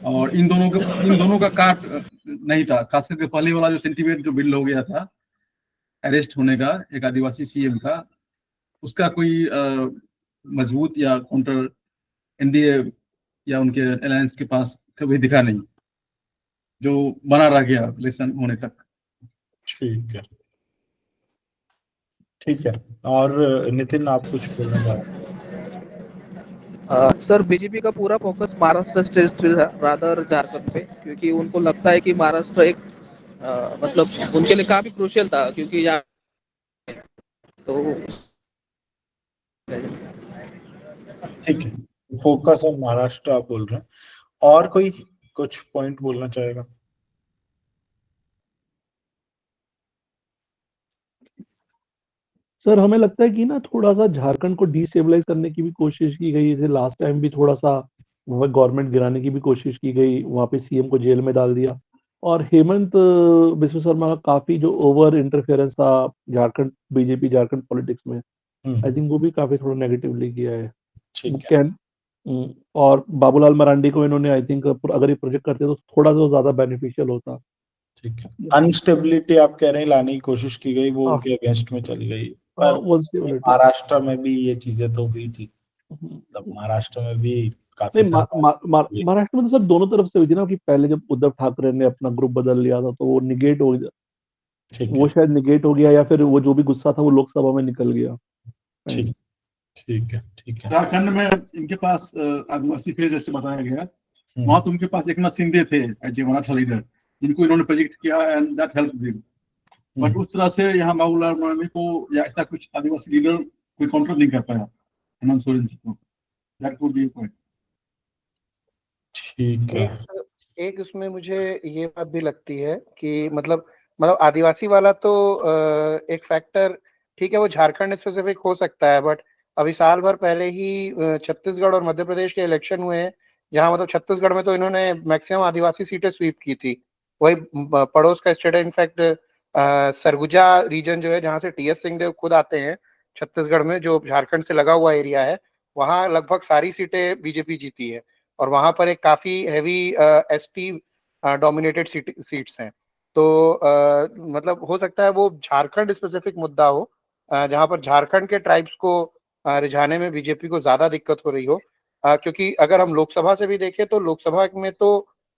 और इन दोनों का काट नहीं था, खास करके पहले वाला जो सेंटीमेंट जो बिल्ड हो गया था अरेस्ट होने का एक आदिवासी सीएम का, उसका कोई मजबूत या काउंटर एनडीए या उनके अलायंस के पास कभी दिखा नहीं, जो बना रह गया इलेक्शन होने तक। ठीक है। और नितिन, आप कुछ बोलना चाहते हैं? सर बीजेपी का पूरा focus Maharashtra state rather Jharkhand पे, क्योंकि उनको लगता है कि महाराष्ट्र एक मतलब उनके लिए काफी क्रूशियल था, क्योंकि यहाँ तो ठीक है, फोकस ऑन महाराष्ट्र आप बोल रहे हैं। और कोई कुछ पॉइंट बोलना चाहेगा? सर हमें लगता है कि ना थोड़ा सा झारखंड को डिस्टेबलाइज करने की भी कोशिश की गई, जैसे लास्ट टाइम भी थोड़ा सा वहाँ गवर्नमेंट गिराने की भी कोशिश की गई, वहाँ पे सीएम को जेल में डाल दिया। और हेमंत बिस्व शर्मा का काफी जो ओवर इंटरफेरेंस था झारखंड बीजेपी झारखंड पॉलिटिक्स में, आई थिंक वो भी काफी थोड़ा नेगेटिवली किया है। ठीक है। और बाबूलाल मरांडी को इन्होंने आई थिंक अगर ये प्रोजेक्ट करते तो थोड़ा सा ज्यादा बेनिफिशियल होता। ठीक है। अनस्टेबिलिटी आप कह रहे हैं लाने की कोशिश की गई, वो हाँ। उनके अगेंस्ट में चली गई, पर वो stability। महाराष्ट्र में भी ये चीजें तो हुई थी, तब महाराष्ट्र में भी काफी नहीं, महाराष्ट्र में तो सर दोनों तरफ से हुई थी ना, कि पहले जब उद्धव ठाकरे ने अपना ग्रुप बदल लिया था तो वो निगेट हो गया, ठीक वो है। शायद निगेट हो गया, या फिर वो जो भी गुस्सा था वो लोकसभा में निकल गया। ठीक ठीक है। ठीक है। झारखंड में इनके पास आदिवासी फेज जैसे बताया गया, वहां तो उनके पास एकनाथ शिंदे थे एज ए मराठा लीडर, जिनको इन्होंने प्रोजेक्ट किया and that help them. But उस तरह से यहाँ बाबूलाल मरांडी को या ऐसा कुछ आदिवासी लीडर कोई काउंटर नहीं कर पाया हेमंत सोरेन जी को। That would be point. ठीक है। एक उसमें मुझे ये बात भी लगती है कि मतलब आदिवासी वाला तो एक फैक्टर ठीक है, वो झारखंड स्पेसिफिक हो सकता है, बट अभी साल भर पहले ही छत्तीसगढ़ और मध्य प्रदेश के इलेक्शन हुए हैं, जहां मतलब छत्तीसगढ़ में तो इन्होंने मैक्सिमम आदिवासी सीटें स्वीप की थी। वही पड़ोस का स्टेट है, इनफैक्ट सरगुजा रीजन जो है, जहां से टीएस सिंहदेव खुद आते हैं छत्तीसगढ़ में, जो झारखंड से लगा हुआ एरिया है, वहां लगभग सारी सीटें बीजेपी जीती है, और वहां पर एक काफी हैवी एसटी डोमिनेटेड सीट्स हैं। तो मतलब हो सकता है वो झारखंड स्पेसिफिक मुद्दा हो, जहां पर झारखंड के ट्राइब्स को रिझाने में बीजेपी को ज्यादा दिक्कत हो रही हो, क्योंकि अगर हम लोकसभा से भी देखें तो लोकसभा में तो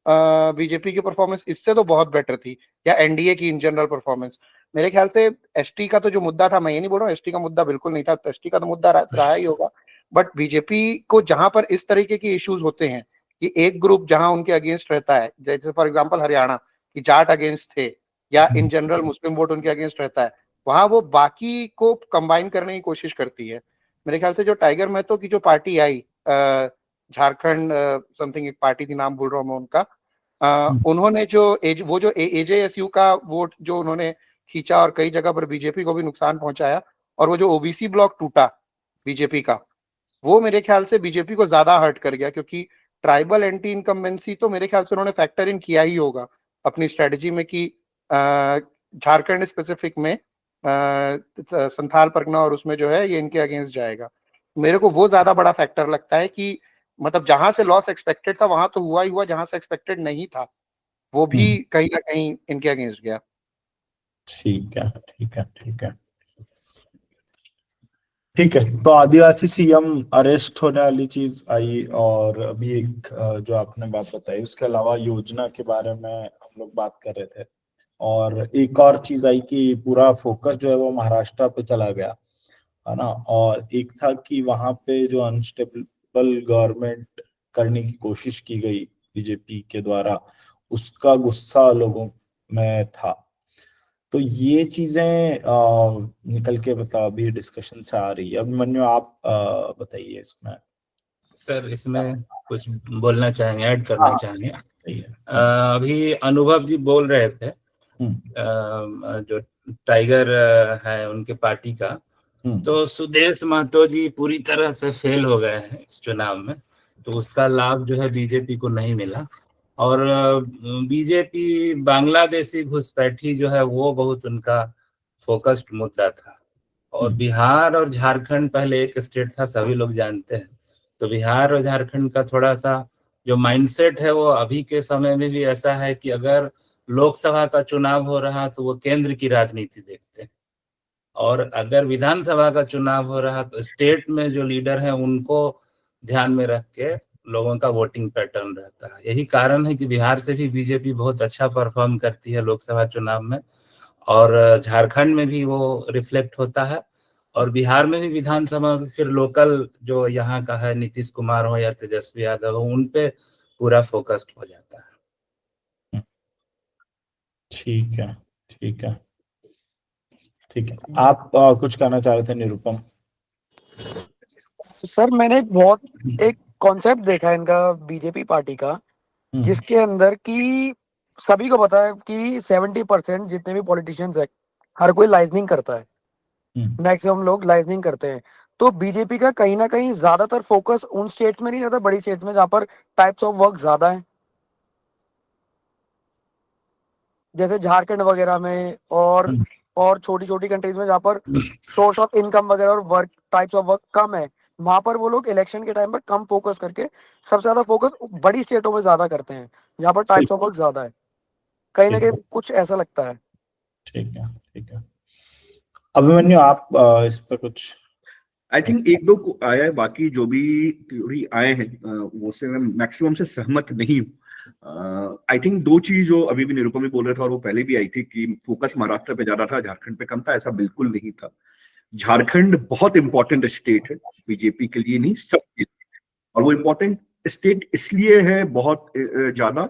बीजेपी की परफॉर्मेंस इससे तो बहुत बेटर थी, या एनडीए की इन जनरल परफॉर्मेंस। मेरे ख्याल से एसटी का तो जो मुद्दा था, मैं ये नहीं बोल रहा हूँ एसटी का मुद्दा बिल्कुल नहीं था, एसटी का तो मुद्दा रहा ही होगा, बट बीजेपी को जहां पर इस तरीके के इश्यूज होते हैं कि एक ग्रुप जहां उनके अगेंस्ट रहता है, जैसे फॉर एग्जांपल हरियाणा की जाट अगेंस्ट थे, या इन जनरल मुस्लिम वोट उनके अगेंस्ट रहता है, वहां वो बाकी को कंबाइन करने की कोशिश करती है। मेरे ख्याल से जो टाइगर महतो की जो पार्टी आई, झारखंड समथिंग एक पार्टी थी, नाम भूल रहा हूँ मैं उनका, उन्होंने जो एजेएसयू का वोट जो उन्होंने खींचा और कई जगह पर बीजेपी को भी नुकसान पहुंचाया, और वो जो ओबीसी ब्लॉक टूटा बीजेपी का, वो मेरे ख्याल से बीजेपी को ज्यादा हर्ट कर गया, क्योंकि ट्राइबल एंटी इनकम्बेंसी तो मेरे ख्याल से उन्होंने फैक्टर इन किया ही होगा अपनी स्ट्रेटजी में कि झारखंड स्पेसिफिक में संथाल परगना और उसमें जो है ये इनके अगेंस्ट जाएगा। मेरे को वो ज्यादा बड़ा फैक्टर लगता है कि मतलब जहां से लॉस एक्सपेक्टेड था वहां तो हुआ ही हुआ, जहां से एक्सपेक्टेड नहीं था वो भी कहीं ना कहीं इनके अगेंस्ट गया। ठीक है। ठीक है। ठीक है। ठीक है। तो आदिवासी सीएम अरेस्ट होने वाली चीज आई, और अभी एक जो आपने बात बताई, उसके अलावा योजना के बारे में हम लोग बात कर रहे थे, और एक और चीज आई कि पूरा फोकस जो है वो महाराष्ट्र पे चला गया, है ना। और एक था कि वहां पे जो अनस्टेबल गवर्नमेंट करने की कोशिश की गई बीजेपी के द्वारा, उसका गुस्सा लोगों में था। तो ये चीजें निकल के मतलब अभी डिस्कशन से आ रही है। अभिमन्यु आप बताइए इसमें। सर इसमें कुछ बोलना चाहेंगे, ऐड करना चाहेंगे। अभी अनुभव जी बोल रहे थे, जो टाइगर है उनके पार्टी का, तो सुदेश महतो जी पूरी तरह से फेल हो गए हैं इस चुनाव में, तो उसका लाभ जो है बीजेपी को नहीं मिला। और बीजेपी बांग्लादेशी घुसपैठी जो है वो बहुत उनका फोकस्ड मुद्दा था। और बिहार और झारखंड पहले एक स्टेट था, सभी लोग जानते हैं, तो बिहार और झारखंड का थोड़ा सा जो माइंडसेट है वो अभी के समय में भी ऐसा है कि अगर लोकसभा का चुनाव हो रहा तो वो केंद्र की राजनीति देखते हैं, और अगर विधानसभा का चुनाव हो रहा तो स्टेट में जो लीडर हैं उनको ध्यान में रख के लोगों का वोटिंग पैटर्न रहता है। यही कारण है कि बिहार से भी बीजेपी बहुत अच्छा परफॉर्म करती है लोकसभा चुनाव में, और झारखंड में भी वो रिफ्लेक्ट होता है, और बिहार में भी विधानसभा में फिर लोकल जो यहाँ का है नीतीश कुमार हो या तेजस्वी यादव हो, उन पे पूरा फोकस्ड हो जाता है। ठीक है। ठीक है। ठीक है। आप कुछ कहना चाह रहे थे निरुपम? सर मैंने बहुत एक कॉन्सेप्ट देखा है इनका बीजेपी पार्टी का, जिसके अंदर कि सभी को पता है कि 70% जितने भी पॉलिटिशियंस है हर कोई लाइजनिंग करता है, मैक्सिमम लोग लाइजनिंग करते हैं। तो बीजेपी का कहीं ना कहीं ज्यादातर फोकस उन स्टेट में नहीं रहता, बड़ी स्टेट में, जहाँ पर टाइप्स ऑफ वर्क ज्यादा है। जैसे झारखंड वगैरह में और छोटी छोटी कंट्रीज में जहाँ पर सोर्स ऑफ इनकम वगैरह और वर्क टाइप्स ऑफ वर्क कम है, वहां पर वो लोग इलेक्शन के टाइम पर कम फोकस करके सबसे ज्यादा फोकस बड़ी स्टेटों में ज्यादा करते हैं जहाँ पर टाइप्स ऑफ वर्क ज्यादा है। कहीं ना कहीं कुछ ऐसा लगता है। ठीक है, ठीक है। अभिमन्यु, आप इस पर कुछ? आई थिंक एक दो को आया है, बाकी जो भी थ्योरी आए हैं वो से मैं मैक्सिमम से सहमत नहीं हूँ। आई थिंक दो चीज जो अभी भी निरुपम भी बोल रहे थे और वो पहले भी आई थी कि फोकस महाराष्ट्र पे ज्यादा था, झारखंड पे कम था। ऐसा बिल्कुल नहीं था। झारखंड बहुत इंपॉर्टेंट स्टेट है बीजेपी के लिए, नहीं सबके लिए। और वो इम्पोर्टेंट स्टेट इसलिए है बहुत ज्यादा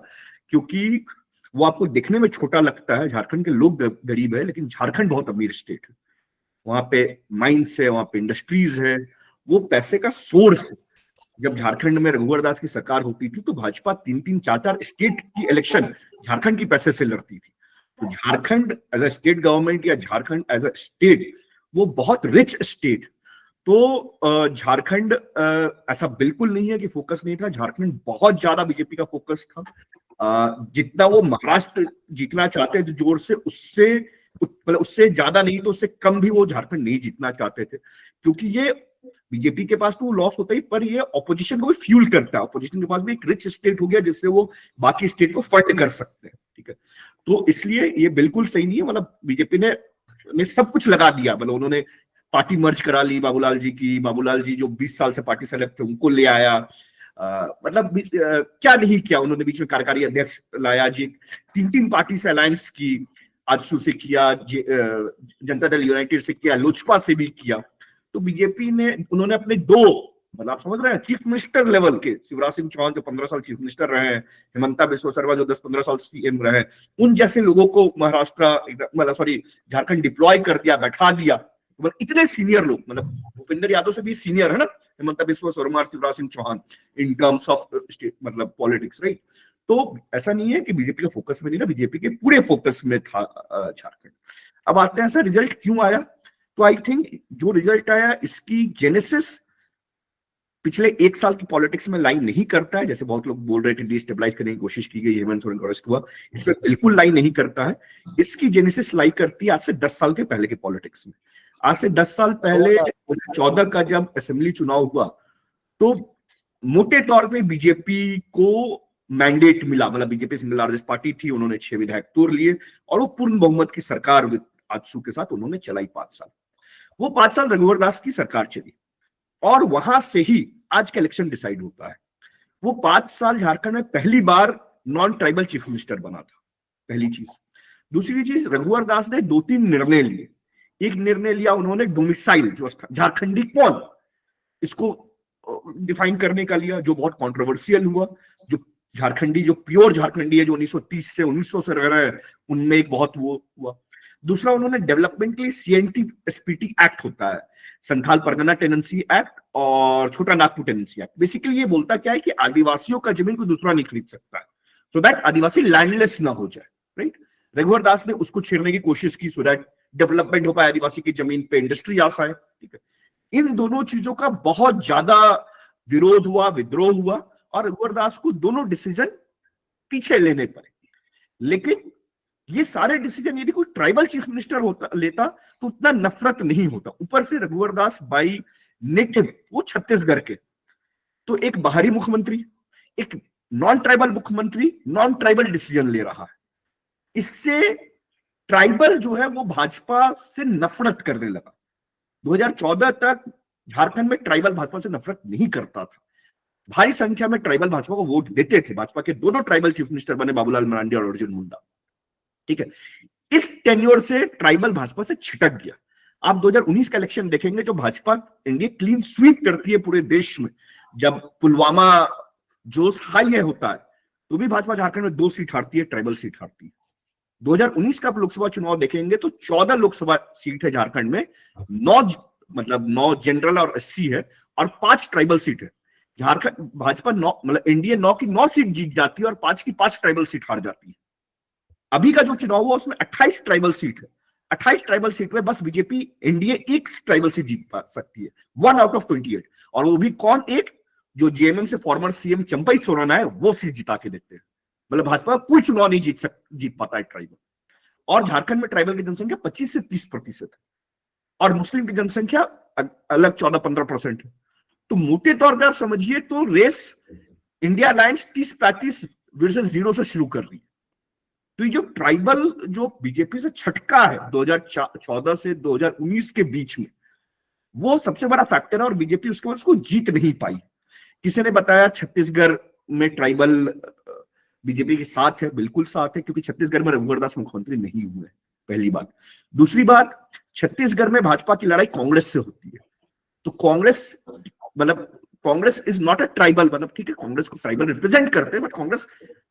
क्योंकि वो आपको देखने में छोटा लगता है, झारखंड के लोग गरीब है, लेकिन झारखंड बहुत अमीर स्टेट है। वहां पे माइंस है, वहां पे इंडस्ट्रीज है, वो पैसे का सोर्स है। जब झारखंड में रघुवर दास की सरकार होती थी तो भाजपा 3-3, 4-4 स्टेट की इलेक्शन झारखंड की पैसे से लड़ती थी। तो Jharkhand as a state government या झारखंड एज अ स्टेट वो बहुत रिच स्टेट। तो झारखंड ऐसा बिल्कुल नहीं है कि फोकस नहीं था। झारखंड बहुत ज्यादा बीजेपी का फोकस था। जितना वो महाराष्ट्र जीतना चाहते थे जोर से, उससे ज्यादा नहीं तो उससे कम भी वो झारखंड नहीं जीतना चाहते थे, क्योंकि ये बीजेपी के पास तो वो लॉस होता ही, पर ये ऑपोजिशन को भी फ्यूल करता है। ऑपोजिशन के पास भी एक रिच स्टेट हो गया जिससे वो बाकी स्टेट को फंड कर सकते हैं। ठीक है, तो इसलिए ये बिल्कुल सही नहीं है। मतलब बीजेपी ने सब कुछ लगा दिया। मतलब उन्होंने पार्टी मर्ज करा ली बाबूलाल जी की। बाबूलाल जी जो 20 साल से पार्टी से अलग थे उनको ले आया। मतलब क्या नहीं किया उन्होंने। बीच में कार्यकारी अध्यक्ष लाया जी, 3-3 पार्टी से अलायंस की, आजसू से किया, जनता दल यूनाइटेड से किया, लोजपा से भी किया। तो बीजेपी ने उन्होंने अपने दो, मतलब आप समझ रहे हैं, चीफ मिनिस्टर लेवल के, शिवराज सिंह चौहान जो 15 साल चीफ मिनिस्टर रहे हैं, हिमंता बिस्वा शर्मा जो 10-15 साल सीएम रहे, उन जैसे लोगों को झारखंड डिप्लॉय कर दिया, बैठा दिया। मतलब इतने सीनियर लोग, मतलब भूपेंद्र यादव से भी सीनियर है ना Himanta Biswa Sarma, Shivraj Singh Chouhan in terms of state मतलब पॉलिटिक्स, राइट। तो ऐसा नहीं है कि बीजेपी का फोकस में नहीं था, बीजेपी के पूरे फोकस में था झारखंड। अब आते हैं सर रिजल्ट क्यों आया। तो आई थिंक जो रिजल्ट आया इसकी जेनेसिस पिछले 1 साल की पॉलिटिक्स में लाइन नहीं करता है। जैसे बहुत लोग बोल रहे थे डिस्टेबलाइज करने की कोशिश की गई, हेमंत सोरेन को अरेस्ट हुआ, इसमें बिल्कुल लाइन नहीं करता है। इसकी जेनेसिस लाई करती है आज से 10 साल के पहले के पॉलिटिक्स में। आज से 10 साल पहले 2014 का जब असेंबली चुनाव हुआ तो मोटे तौर पे बीजेपी को मैंडेट मिला। मतलब बीजेपी सिंगल लार्जेस्ट पार्टी थी, उन्होंने 6 विधायक तोड़ लिए और वो पूर्ण बहुमत की सरकार आजसू के साथ उन्होंने चलाई 5 साल। वो 5 साल रघुवर दास की सरकार चली और वहां से ही आज का इलेक्शन डिसाइड होता है। वो 5 साल झारखंड में पहली बार नॉन ट्राइबल चीफ मिनिस्टर बना था, पहली चीज। दूसरी चीज, रघुवर दास ने 2-3 निर्णय लिए। एक निर्णय लिया उन्होंने डोमिसाइल, जो झारखंडी कौन, इसको डिफाइन करने का लिया, जो बहुत कंट्रोवर्शियल हुआ। जो झारखंडी, जो प्योर झारखंडी है, जो 1930 से 1900 से रह रहे हैं, उनमें एक बहुत वो हुआ। दूसरा उन्होंने डेवलपमेंट के लिए CNT-SPT एक्ट होता है, संथाल परगना टेनेंसी एक्ट और छोटा नागपुर टेनेंसी एक्ट। बेसिकली ये बोलता क्या है कि आदिवासियों का जमीन कोई दूसरा नहीं खरीद सकता है, सो दैट आदिवासी लैंडलेस ना हो जाए, राइट। रघुवर दास ने उसको छेड़ने की कोशिश की सो दैट डेवलपमेंट हो पाए, आदिवासी की जमीन पे इंडस्ट्री आ जाए, ठीक है। इन दोनों चीजों का बहुत ज्यादा विरोध हुआ, विद्रोह हुआ और रघुवर दास को दोनों डिसीजन पीछे लेने पड़े। लेकिन ये सारे डिसीजन यदि कोई ट्राइबल चीफ मिनिस्टर लेता तो उतना नफरत नहीं होता। ऊपर से रघुवर दास बाई नेटिव वो छत्तीसगढ़ के, तो एक बाहरी मुख्यमंत्री, एक नॉन ट्राइबल मुख्यमंत्री नॉन ट्राइबल डिसीजन ले रहा है। इससे ट्राइबल जो है वो भाजपा से नफरत करने लगा। 2014 तक झारखंड में ट्राइबल भाजपा से नफरत नहीं करता था। भारी संख्या में ट्राइबल भाजपा को वोट देते थे। भाजपा के दोनों ट्राइबल चीफ मिनिस्टर बने, बाबूलाल मरांडी और अर्जुन मुंडा, ठीक है। इस टेन्योर से ट्राइबल भाजपा से छिटक गया। आप 2019 का इलेक्शन देखेंगे, जो भाजपा इंडिया क्लीन स्वीप करती है पूरे देश में, जब पुलवामा जोश हाई होता है तो भी भाजपा झारखंड में 2 सीट हारती है, ट्राइबल सीट हारती है। 2019 का लोकसभा चुनाव देखेंगे तो 14 लोकसभा सीट है झारखंड में, 9 जनरल और 80 है और 5 ट्राइबल सीट है। झारखंड भाजपा 9 मतलब एनडीए 9 की 9 सीट जीत जाती है और 5 की 5 ट्राइबल सीट हार जाती है। अभी का जो चुनाव हुआ उसमें 28 ट्राइबल सीट है। 28 ट्राइबल सीट में बस बीजेपी एनडीए 1 ट्राइबल सीट जीत पा सकती है, 1 आउट ऑफ 28, और वो भी कौन, एक जो जेएमएम से फॉर्मर सीएम चंपई सोरेन है वो सीट जिता के देते हैं। मतलब भाजपा कोई चुनाव नहीं जीत पाता है ट्राइबल, और झारखंड में ट्राइबल की जनसंख्या 25 से 30% है और मुस्लिम की जनसंख्या अलग 14-15% है। तो मोटे तौर पर आप समझिए तो रेस इंडिया अलायंस 30-35 वर्सेस 0 से शुरू कर रही है। तो ये जो ट्राइबल जो बीजेपी से छटका है 2014 से 2019 के बीच में, वो सबसे बड़ा फैक्टर है और बीजेपी उसके बाद उसको जीत नहीं पाई। किसी ने बताया छत्तीसगढ़ में ट्राइबल बीजेपी के साथ है, बिल्कुल साथ है, क्योंकि छत्तीसगढ़ में रघुवर दास मुख्यमंत्री नहीं हुए, पहली बात। दूसरी बात, छत्तीसगढ़ में भाजपा की लड़ाई कांग्रेस से होती है, तो कांग्रेस मतलब Congress is not a tribal, मतलब ठीक है कांग्रेस को ट्राइबल रिप्रेजेंट करते हैं, बट कांग्रेस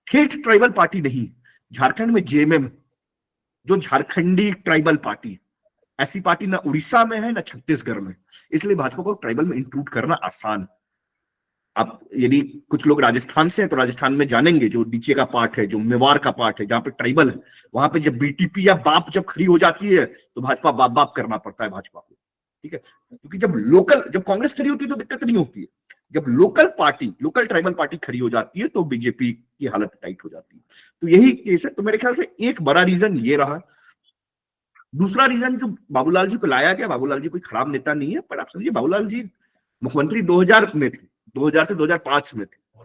ठेठ ट्राइबल पार्टी नहीं। झारखंड में जेएमएम जो झारखंडी ट्राइबल पार्टी, ऐसी पार्टी ना उड़ीसा में है ना छत्तीसगढ़ में, इसलिए भाजपा को ट्राइबल में इंक्लूड करना आसान। अब यदि कुछ लोग राजस्थान से हैं तो राजस्थान में जानेंगे, जो नीचे का पार्ट है, जो मेवाड़ का पार्ट है, जहां पे ट्राइबल है, वहां पे जब बीटीपी या बाप जब खड़ी हो जाती है तो भाजपा बाप बाप करना पड़ता है भाजपा को, ठीक है। क्योंकि जब कांग्रेस खड़ी होती है तो दिक्कत नहीं होती है, जब लोकल ट्राइबल पार्टी खड़ी हो जाती है तो बीजेपी की हालत टाइट हो जाती है। तो यही केस है। तो मेरे ख्याल से एक बड़ा रीजन ये रहा। दूसरा रीजन जो बाबूलाल जी को लाया गया, बाबूलाल जी कोई खराब नेता नहीं है, पर आप समझिए बाबूलाल जी मुख्यमंत्री 2000 में थे, 2000 से 2005 में थे।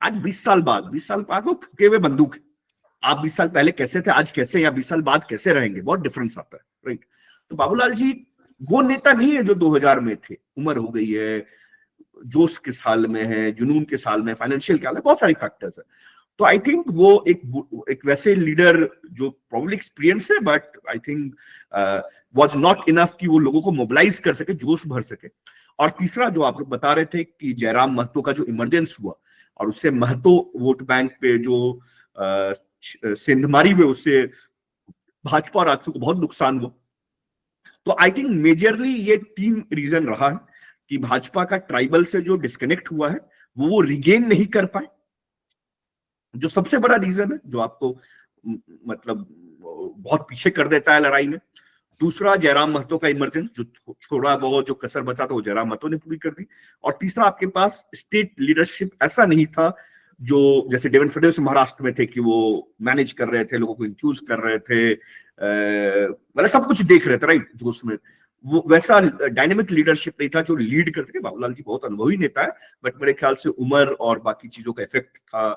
आज 20 साल बाद वो फूके हुए बंदूक है। आप 20 साल पहले कैसे थे, आज कैसे, या 20 साल बाद कैसे रहेंगे, बहुत डिफरेंस आता है, राइट। तो बाबूलाल जी वो नेता नहीं है जो 2000 में थे। उम्र हो गई है, जोश के साल में है, जुनून के साल में, फाइनेंशियल के साल में, बहुत सारे फैक्टर्स है। तो आई थिंक वो एक वैसे लीडर जो प्रॉब्ली एक्सपीरियंस है, but I think was not enough कि वो लोगों को मोबिलाइज कर सके, जोश भर सके। और तीसरा जो आप लोग बता रहे थे कि जयराम महतो का जो इमरजेंस हुआ और उससे महतो वोट बैंक पे जो सेंधमारी हुए, उससे भाजपा और राजसू को बहुत नुकसान हुआ। तो आई थिंक मेजरली ये 3 रीजन रहा है कि भाजपा का ट्राइबल से जो डिस्कनेक्ट हुआ है वो रिगेन नहीं कर पाए, जो सबसे बड़ा रीजन है, जो आपको मतलब बहुत पीछे कर देता है लड़ाई में। दूसरा जयराम महतो का इमरजेंस, जो थोड़ा बहुत जो कसर बचा था वो जयराम महतो ने पूरी कर दी। और तीसरा आपके पास स्टेट लीडरशिप ऐसा नहीं था जो जैसे देवेंद्र फडणवीस महाराष्ट्र में थे कि वो मैनेज कर रहे थे, लोगों को इंफ्यूज कर रहे थे, मतलब सब कुछ देख रहे थे, राइट, जो उसमें वो वैसा डायनेमिक लीडरशिप नहीं था जो लीड कर सके। बाबूलाल जी बहुत अनुभवी नेता है, बट मेरे ख्याल से उम्र और बाकी चीजों का इफेक्ट था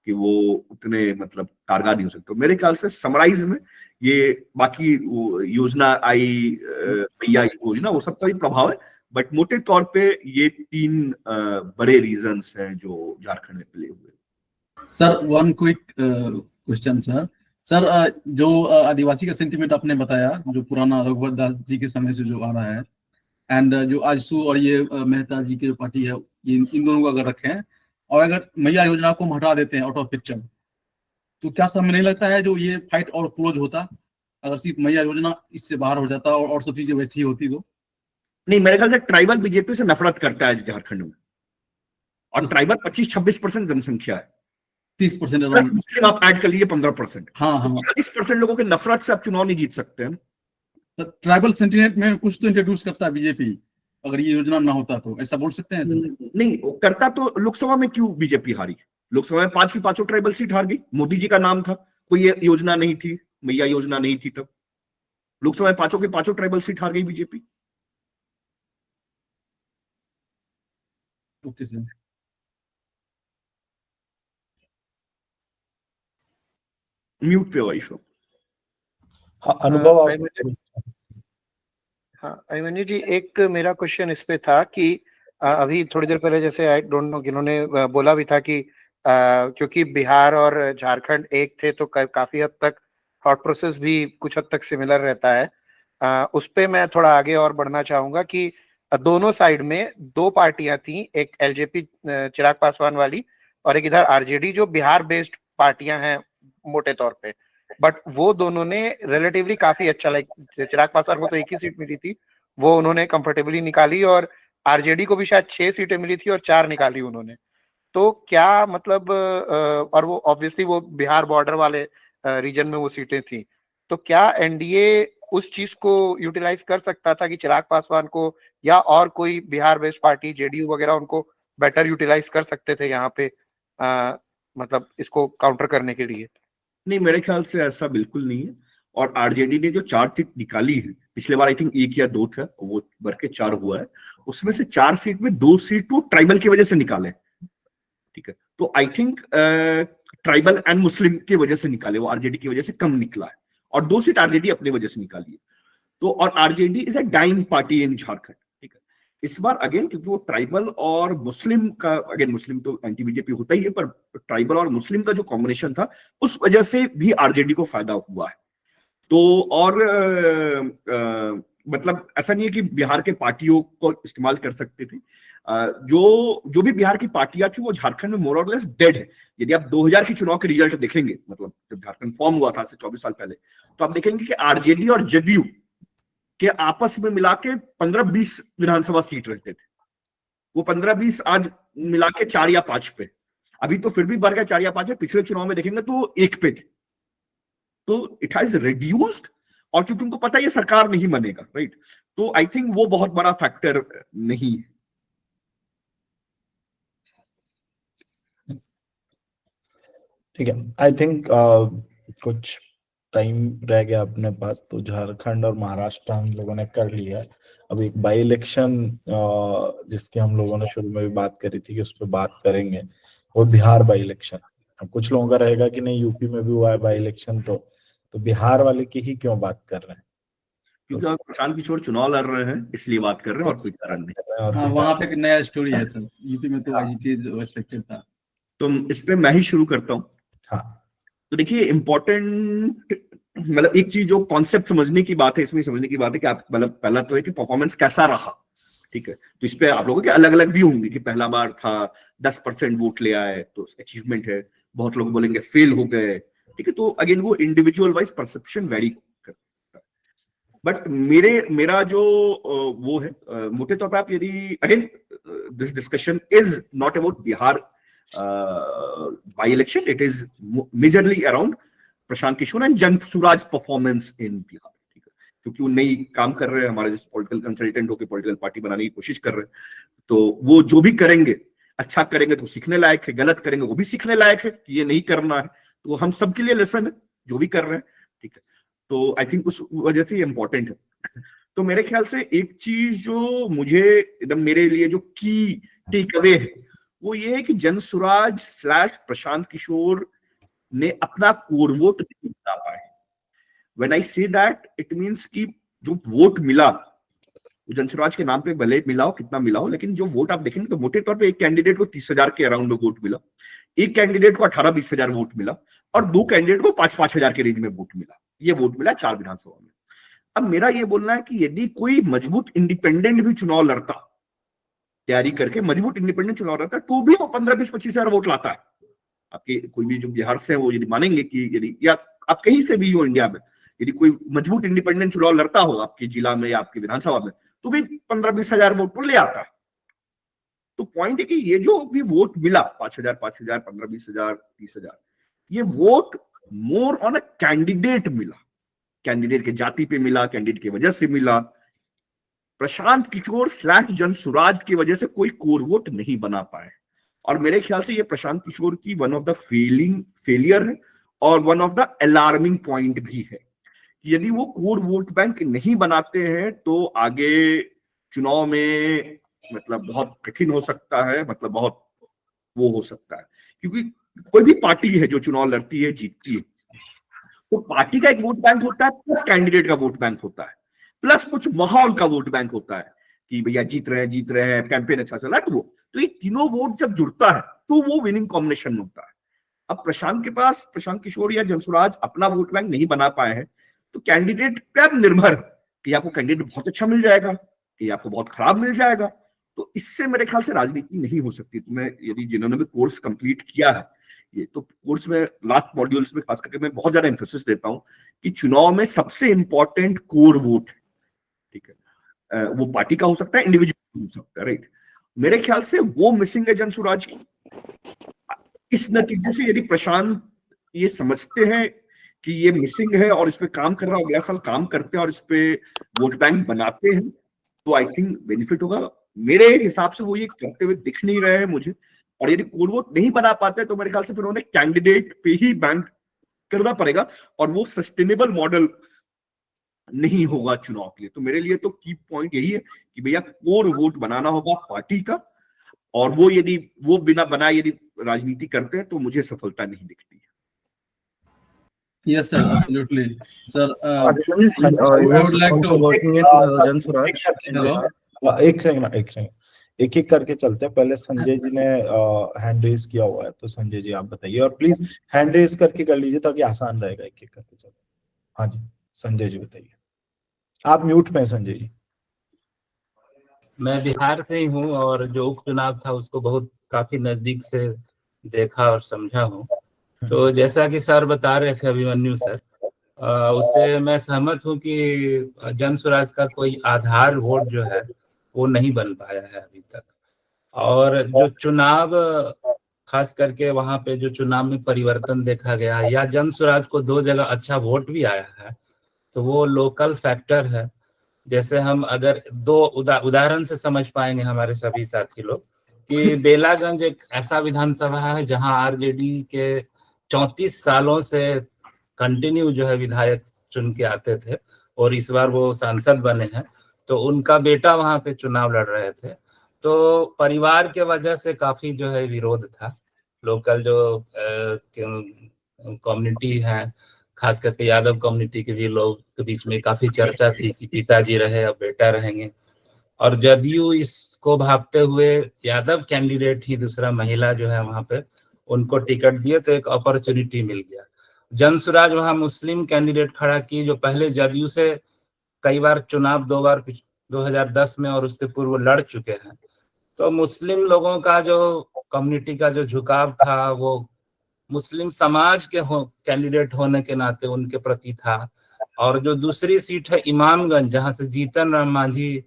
कि वो उतने मतलब कारगर नहीं हो सकते। मेरे ख्याल से समराइज में ये बाकी योजना आई, भैया योजना, वो सबका भी प्रभाव है, बट मोटे तौर पे ये 3 बड़े रीजंस हैं जो झारखंड में प्ले हुए। Sir one quick question sir, जो आदिवासी का सेंटीमेंट आपने बताया, जो पुराना रघुवर दास जी के समय से जो आ रहा है, एंड जो आजसू और ये मेहता जी की जो पार्टी है, इन दोनों को अगर रखें और अगर मैया योजना को हम हटा देते हैं आउट ऑफ पिक्चर, तो क्या समय नहीं लगता है जो ये फाइट और क्लोज होता अगर सिर्फ मैया योजना इससे बाहर हो जाता और सब चीजें वैसी ही होती तो? नहीं, मेरे ख्याल से ट्राइबल बीजेपी से नफरत करता है झारखंड में, और ट्राइबल 25-26% जनसंख्या है, 30% मुस्लिम आप ऐड कर लीजिए 15%। हाँ हाँ, 40% लोगों के नफरत से आप चुनाव नहीं जीत सकते हैं। तो ट्राइबल सेंटिमेंट में कुछ तो इंट्रोड्यूस करता है बीजेपी, अगर ये योजना ना होता तो, ऐसा बोल सकते हैं सर? नहीं करता तो लोकसभा में क्यों बीजेपी हारी? लोकसभा में 5 की 5 ट्राइबल सीट हार गई। मोदी जी का नाम था, कोई ये योजना नहीं थी, मैया योजना नहीं थी, तब लोकसभा में 5 की 5 ट्राइबल सीट हार गई बीजेपी। Okay sir. म्यूट पे हो इशू। हाँ, अनुभव हाँ अभिमन्यु जी, एक मेरा क्वेश्चन इस पे था कि अभी थोड़ी देर पहले जैसे आई डोंट नो किन्होंने बोला भी था कि क्योंकि बिहार और झारखंड एक थे तो काफी हद तक थॉट प्रोसेस भी कुछ हद तक सिमिलर रहता है। उस पे मैं थोड़ा आगे और बढ़ना चाहूंगा कि दोनों साइड में 2 पार्टियां थी, एक एलजेपी चिराग पासवान वाली और एक इधर आरजेडी, जो बिहार बेस्ड पार्टियां हैं मोटे तौर पे, बट वो दोनों ने रिलेटिवली काफी अच्छा, लाइक चिराग पासवान को तो 1 ही सीट मिली थी, वो उन्होंने कंफर्टेबली निकाली, और आरजेडी को भी शायद 6 सीटें मिली थी और 4 निकाली उन्होंने। तो क्या मतलब और वो ऑब्वियसली वो बिहार बॉर्डर वाले रीजन में वो सीटें थी, तो क्या एनडीए उस चीज को यूटिलाइज कर सकता था कि चिराग पासवान को या और कोई बिहार बेस्ड पार्टी जेडीयू वगैरह उनको बेटर यूटिलाइज कर सकते थे यहाँ पे मतलब इसको काउंटर करने के लिए? नहीं, मेरे ख्याल से ऐसा बिल्कुल नहीं है। और आरजेडी ने जो 4 सीट निकाली है, पिछले बार आई थिंक 1 या 2 था, वो बढ़ के 4 हुआ है, उसमें से 4 सीट में 2 सीट वो ट्राइबल की वजह से निकाले, ठीक है। तो I think tribal and Muslim की वजह से निकाले, वो आरजेडी की वजह से कम निकला है, और 2 सीट आरजेडी अपनी वजह से निकाली है। तो और RJD is a dying party in Jharkhand, ठीक है। इस बार अगेन क्योंकि वो ट्राइबल और मुस्लिम का, अगेन मुस्लिम तो एंटी बीजेपी होता ही है, पर ट्राइबल और मुस्लिम का जो कॉम्बिनेशन था उस वजह से भी आरजेडी को फायदा हुआ है। तो और मतलब ऐसा नहीं है कि बिहार के पार्टियों को इस्तेमाल कर सकते थे, जो भी बिहार की पार्टियां थी वो झारखंड में मोर और लेस डेड है। यदि आप 2000 के चुनाव के रिजल्ट देखेंगे, मतलब जब झारखंड फॉर्म हुआ था 24 साल पहले, तो आप देखेंगे कि आरजेडी और जदयू के आपस में मिला के 15-20 विधानसभा सीट रहते थे, वो 15-20 आज मिला के 4 या 5 पे, अभी तो फिर भी बढ़ गया 4 या 5 है, पिछले चुनाव में देखेंगे तो 1 पे थे। तो इट हैज रिड्यूस्ड, और क्योंकि उनको पता है ये सरकार नहीं बनेगा, राइट, तो आई थिंक वो बहुत बड़ा फैक्टर नहीं है। ठीक है, आई थिंक कुछ टाइम रह गया अपने पास, तो झारखंड और महाराष्ट्र हम लोगों ने कर लिया है। अब एक बाई इलेक्शन जिसकी हम लोगों ने शुरू में भी बात करी थी कि उस पर बात करेंगे, वो बिहार बाई इलेक्शन। अब कुछ लोगों का रहेगा कि नहीं यूपी में भी हुआ है बाई इलेक्शन, तो बिहार वाले की ही क्यों बात कर रहे हैं? क्योंकि प्रशांत किशोर चुनाव लड़ रहे हैं इसलिए बात कर रहे हैं, और कोई कारण नहीं। हाँ, वहाँ पे एक नया स्टोरी है सर, यूपी में तो एक्सपेक्टेड था। तो इस पे मैं ही शुरू करता हूँ। हाँ, तो देखिए इम्पोर्टेंट, मतलब एक चीज जो कॉन्सेप्ट समझने की बात है, इसमें समझने की बात है कि आप, मतलब पहला तो है कि परफॉर्मेंस कैसा रहा, ठीक है। तो इस पे आप लोगों के अलग अलग व्यू होंगे कि पहला बार था 10% वोट ले आए तो अचीवमेंट है, बहुत लोग बोलेंगे फेल हो गए, ठीक है। तो अगेन वो इंडिविजुअल वाइज परसेप्शन वेरी करता है। बट मेरा जो वो है, मोटे तौर पर आप यदि again this discussion is not about Bihar by election, it is majorly around Prashant Kishor and Jansuraaj performance in Bihar, ठीक है। क्योंकि वो नई काम कर रहे हैं, हमारे जैसे पॉलिटिकल कंसल्टेंट होकर पॉलिटिकल पार्टी बनाने की कोशिश कर रहे हैं, तो वो जो भी करेंगे अच्छा करेंगे तो सीखने लायक है, गलत करेंगे वो भी सीखने लायक है कि ये नहीं करना है, तो हम सबके लिए लेसन है जो भी कर रहे हैं, ठीक है। तो आई थिंक उस वजह से ये इंपॉर्टेंट है। तो मेरे ख्याल से एक चीज जो मुझे एकदम मेरे लिए जो की टेक अवे है वो ये है कि जनसुराज / प्रशांत किशोर ने अपना कोर वोट नहीं बना पाए। When I say that it means कि जो वोट मिला वो जनसुराज के नाम पे भले मिला हो, कितना मिला हो, लेकिन जो वोट आप देखेंगे तो मोटे तौर पे एक कैंडिडेट को 30,000 के अराउंड में वोट मिला, एक कैंडिडेट को 18-20 हजार वोट मिला, और 2 कैंडिडेट को 5-5 हजार के रेंज में वोट मिला। ये वोट मिला 4 विधानसभा में। अब मेरा ये बोलना है कि यदि कोई मजबूत इंडिपेंडेंट भी चुनाव लड़ता, तैयारी करके मजबूत इंडिपेंडेंट चुनाव लड़ता, तो भी वो 15-20-25 हजार वोट लाता है। आपके कोई भी जो बिहार से है वो यदि मानेंगे कि यदि, या आप कहीं से भी हो इंडिया में, यदि कोई मजबूत इंडिपेंडेंट चुनाव लड़ता हो आपके जिला में या आपकी विधानसभा में, तो भी 15-20 हजार वोट तो ले आता है। तो पॉइंट है कि ये जो भी वोट मिला 5,000, 5,000, 15-20 हजार, 30 हजार, ये vote more on a candidate मिला, कैंडिडेट के जाति पे मिला, कैंडिडेट की वजह से मिला। प्रशांत किशोर / जनसुराज की वजह से कोई कोर वोट नहीं बना पाए, और मेरे ख्याल से ये प्रशांत किशोर की वन ऑफ द फेलियर है, और one of the alarming point भी है। यदि वो कोर वोट बैंक नहीं बनाते हैं तो आगे चुनाव में मतलब बहुत कठिन हो सकता है, मतलब बहुत वो हो सकता है, क्योंकि कोई भी पार्टी है जो चुनाव लड़ती है जीतती है, तो पार्टी का एक वोट बैंक होता है, प्लस कैंडिडेट का वोट बैंक होता है, प्लस कुछ माहौल का वोट बैंक होता है कि भैया जीत रहे हैं, कैंपेन अच्छा चल रहा है, तो ये तीनों वोट जब जुड़ता है तो वो विनिंग कॉम्बिनेशन होता है। अब प्रशांत किशोर या जनसुराज अपना वोट बैंक नहीं बना पाए हैं, तो कैंडिडेट पर निर्भर कि आपको कैंडिडेट बहुत अच्छा मिल जाएगा कि आपको बहुत खराब मिल जाएगा, तो इससे मेरे ख्याल से राजनीति नहीं हो सकती। तो मैं यदि जिन्होंने भी कोर्स कंप्लीट किया है, ये तो कोर्स में लास्ट मॉड्यूल्स में खास करके मैं बहुत ज्यादा एम्फेसिस देता हूं कि चुनाव में सबसे इंपॉर्टेंट कोर वोट है, ठीक है। वो पार्टी का हो सकता है, इंडिविजुअल हो सकता है, राइट। मेरे ख्याल से वो मिसिंग है जनसुराज की। इस नतीजे से यदि प्रशांत ये समझते हैं कि ये मिसिंग है और इस पे काम कर रहा है, अगला साल काम करते हैं और इस पे वोट बैंक बनाते हैं, तो आई थिंक बेनिफिट होगा। मेरे हिसाब से वो ये करते हुए दिख नहीं रहे हैं मुझे, और यदि कोर वोट नहीं बना पाते तो मेरे ख्याल से फिर उन्होंने कैंडिडेट पे ही बैंक करना पड़ेगा, और वो सस्टेनेबल मॉडल नहीं होगा चुनाव के लिए। तो मेरे लिए तो की पॉइंट यही है कि भैया कोर वोट बनाना होगा पार्टी का, और वो यदि वो बिना बनाए यदि राजनीति करते हैं तो मुझे सफलता नहीं दिखती है। Yes, sir, absolutely. Sir, I I would like to working in Janswaraj. Hello. एक सेकंड एक एक करके चलते हैं। पहले संजय जी ने हैंड रेज किया हुआ है, तो संजय जी आप बताइए, और प्लीज हैंड रेज करके कर लीजिए ताकि आसान रहेगा एक एक करके चलते। हाँ जी संजय जी बताइए, आप म्यूट में हैं संजय जी। मैं बिहार से ही हूँ और जो उपचुनाव था उसको बहुत काफी नजदीक से देखा और समझा हूँ। तो जैसा कि सर बता रहे थे अभिमन्यु सर, उससे मैं सहमत हूँ कि जन स्वराज का कोई आधार वोट जो है वो नहीं बन पाया है अभी तक। और जो चुनाव खास करके वहां पे जो चुनाव में परिवर्तन देखा गया है, या जन स्वराज को 2 जगह अच्छा वोट भी आया है, तो वो लोकल फैक्टर है। जैसे हम अगर 2 उदाहरण से समझ पाएंगे हमारे सभी साथी लोग, कि बेलागंज एक ऐसा विधानसभा है जहां आरजेडी के 34 सालों से कंटिन्यू जो है विधायक चुन के आते थे, और इस बार वो सांसद बने हैं। तो उनका बेटा वहां पे चुनाव लड़ रहे थे, तो परिवार के वजह से काफी जो है विरोध था। लोकल जो कम्युनिटी है, खास करके यादव कम्युनिटी के भी लोग के बीच में काफी चर्चा थी कि पिताजी रहे अब बेटा रहेंगे। और जदयू इसको भापते हुए यादव कैंडिडेट ही दूसरा महिला जो है वहां पे उनको टिकट दिए, तो एक अपॉर्चुनिटी मिल गया। जन स्वराज वहां मुस्लिम कैंडिडेट खड़ा की, जो पहले जदयू से कई बार चुनाव 2 बार 2010 में और उसके पूर्व लड़ चुके हैं। तो मुस्लिम लोगों का जो कम्युनिटी का जो झुकाव था वो मुस्लिम समाज के कैंडिडेट होने के नाते उनके प्रति था। और जो दूसरी सीट है इमामगंज, जहां से जीतन राम मांझी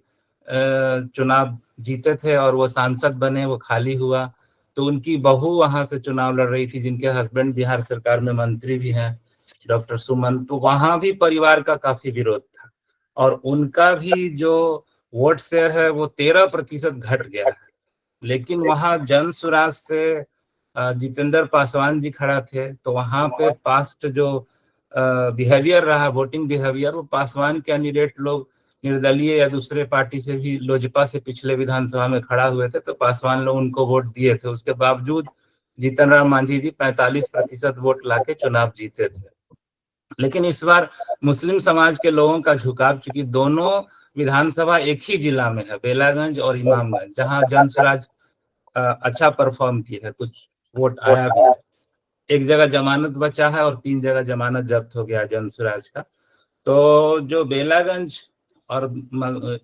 चुनाव जीते थे और वो सांसद बने, वो खाली हुआ, तो उनकी बहू वहां से चुनाव लड़ रही थी, जिनके हस्बैंड बिहार सरकार में मंत्री भी हैं, डॉक्टर सुमन। तो वहां भी परिवार का काफी विरोध था, और उनका भी जो वोट शेयर है वो 13% घट गया है। लेकिन वहां जन स्वराज से जितेंद्र पासवान जी खड़ा थे, तो वहां पे पास्ट जो बिहेवियर रहा, वोटिंग बिहेवियर, वो पासवान कैंडिडेट लोग निर्दलीय या दूसरे पार्टी से भी लोजपा से पिछले विधानसभा में खड़ा हुए थे, तो पासवान लोग उनको वोट दिए थे। उसके बावजूद जीतन राम मांझी जी 45% वोट लाके चुनाव जीते थे। लेकिन इस बार मुस्लिम समाज के लोगों का झुकाव, चूंकि दोनों विधानसभा एक ही जिला में है, बेलागंज और इमामगंज, जहां जन स्वराज अच्छा परफॉर्म की है, कुछ वोट आया भी है। एक जगह जमानत बचा है और 3 जगह जमानत जब्त हो गया जन स्वराज का। तो जो बेलागंज और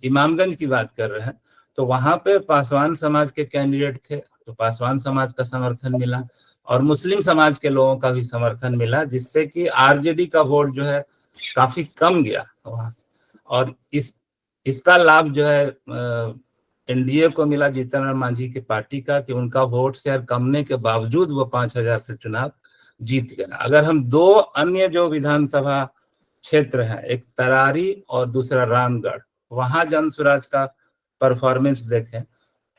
इमामगंज की बात कर रहे हैं, तो वहां पे पासवान समाज के कैंडिडेट थे, तो पासवान समाज का समर्थन मिला और मुस्लिम समाज के लोगों का भी समर्थन मिला, जिससे कि आरजेडी का वोट जो है काफी कम गया वहां से। और इसका लाभ जो है एनडीए को मिला, जीतन राम मांझी की पार्टी का, कि उनका वोट शेयर कमने के बावजूद वो 5000 से चुनाव जीत गया। अगर हम 2 अन्य जो विधानसभा क्षेत्र है, एक तरारी और दूसरा रामगढ़, वहां जन स्वराज का परफॉर्मेंस देखें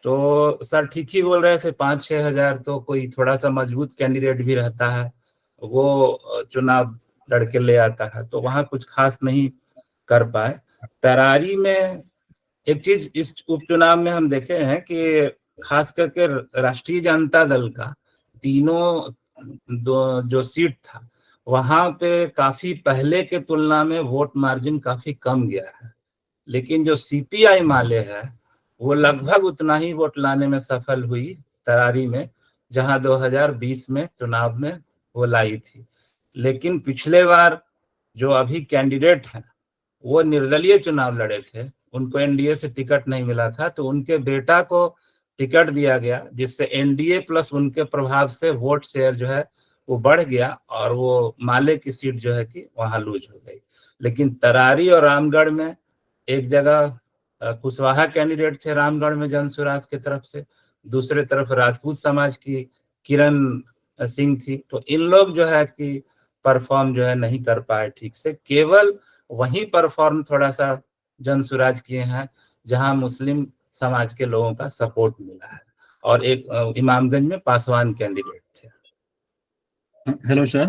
तो सर ठीक ही बोल रहे थे, 5-6 हजार तो कोई थोड़ा सा मजबूत कैंडिडेट भी रहता है वो चुनाव लड़के ले आता है, तो वहां कुछ खास नहीं कर पाए। तरारी में एक चीज इस उपचुनाव में हम देखे हैं कि खास करके राष्ट्रीय जनता दल का तीनों जो सीट था वहां पे काफी पहले के तुलना में वोट मार्जिन काफी कम गया है। लेकिन जो सीपीआई माले है वो लगभग उतना ही वोट लाने में सफल हुई तरारी में, जहां 2020 में चुनाव में वो लाई थी। लेकिन पिछले बार जो अभी कैंडिडेट हैं वो निर्दलीय चुनाव लड़े थे, उनको एनडीए से टिकट नहीं मिला था, तो उनके बेटा को टिकट दिया गया, जिससे एनडीए प्लस उनके प्रभाव से वोट शेयर जो है वो बढ़ गया और वो माले की सीट जो है कि वहां लूज हो गई। लेकिन तरारी और रामगढ़ में एक जगह कुशवाहा कैंडिडेट थे रामगढ़ में जन स्वराज की तरफ से, दूसरे तरफ राजपूत समाज की किरण सिंह थी। तो इन लोग जो है कि परफॉर्म जो है नहीं कर पाए ठीक से, केवल वहीं परफॉर्म थोड़ा सा जन स्वराज किए हैं जहां मुस्लिम समाज के लोगों का सपोर्ट मिला है, और एक इमामगंज में पासवान कैंडिडेट थे। Hello, sir.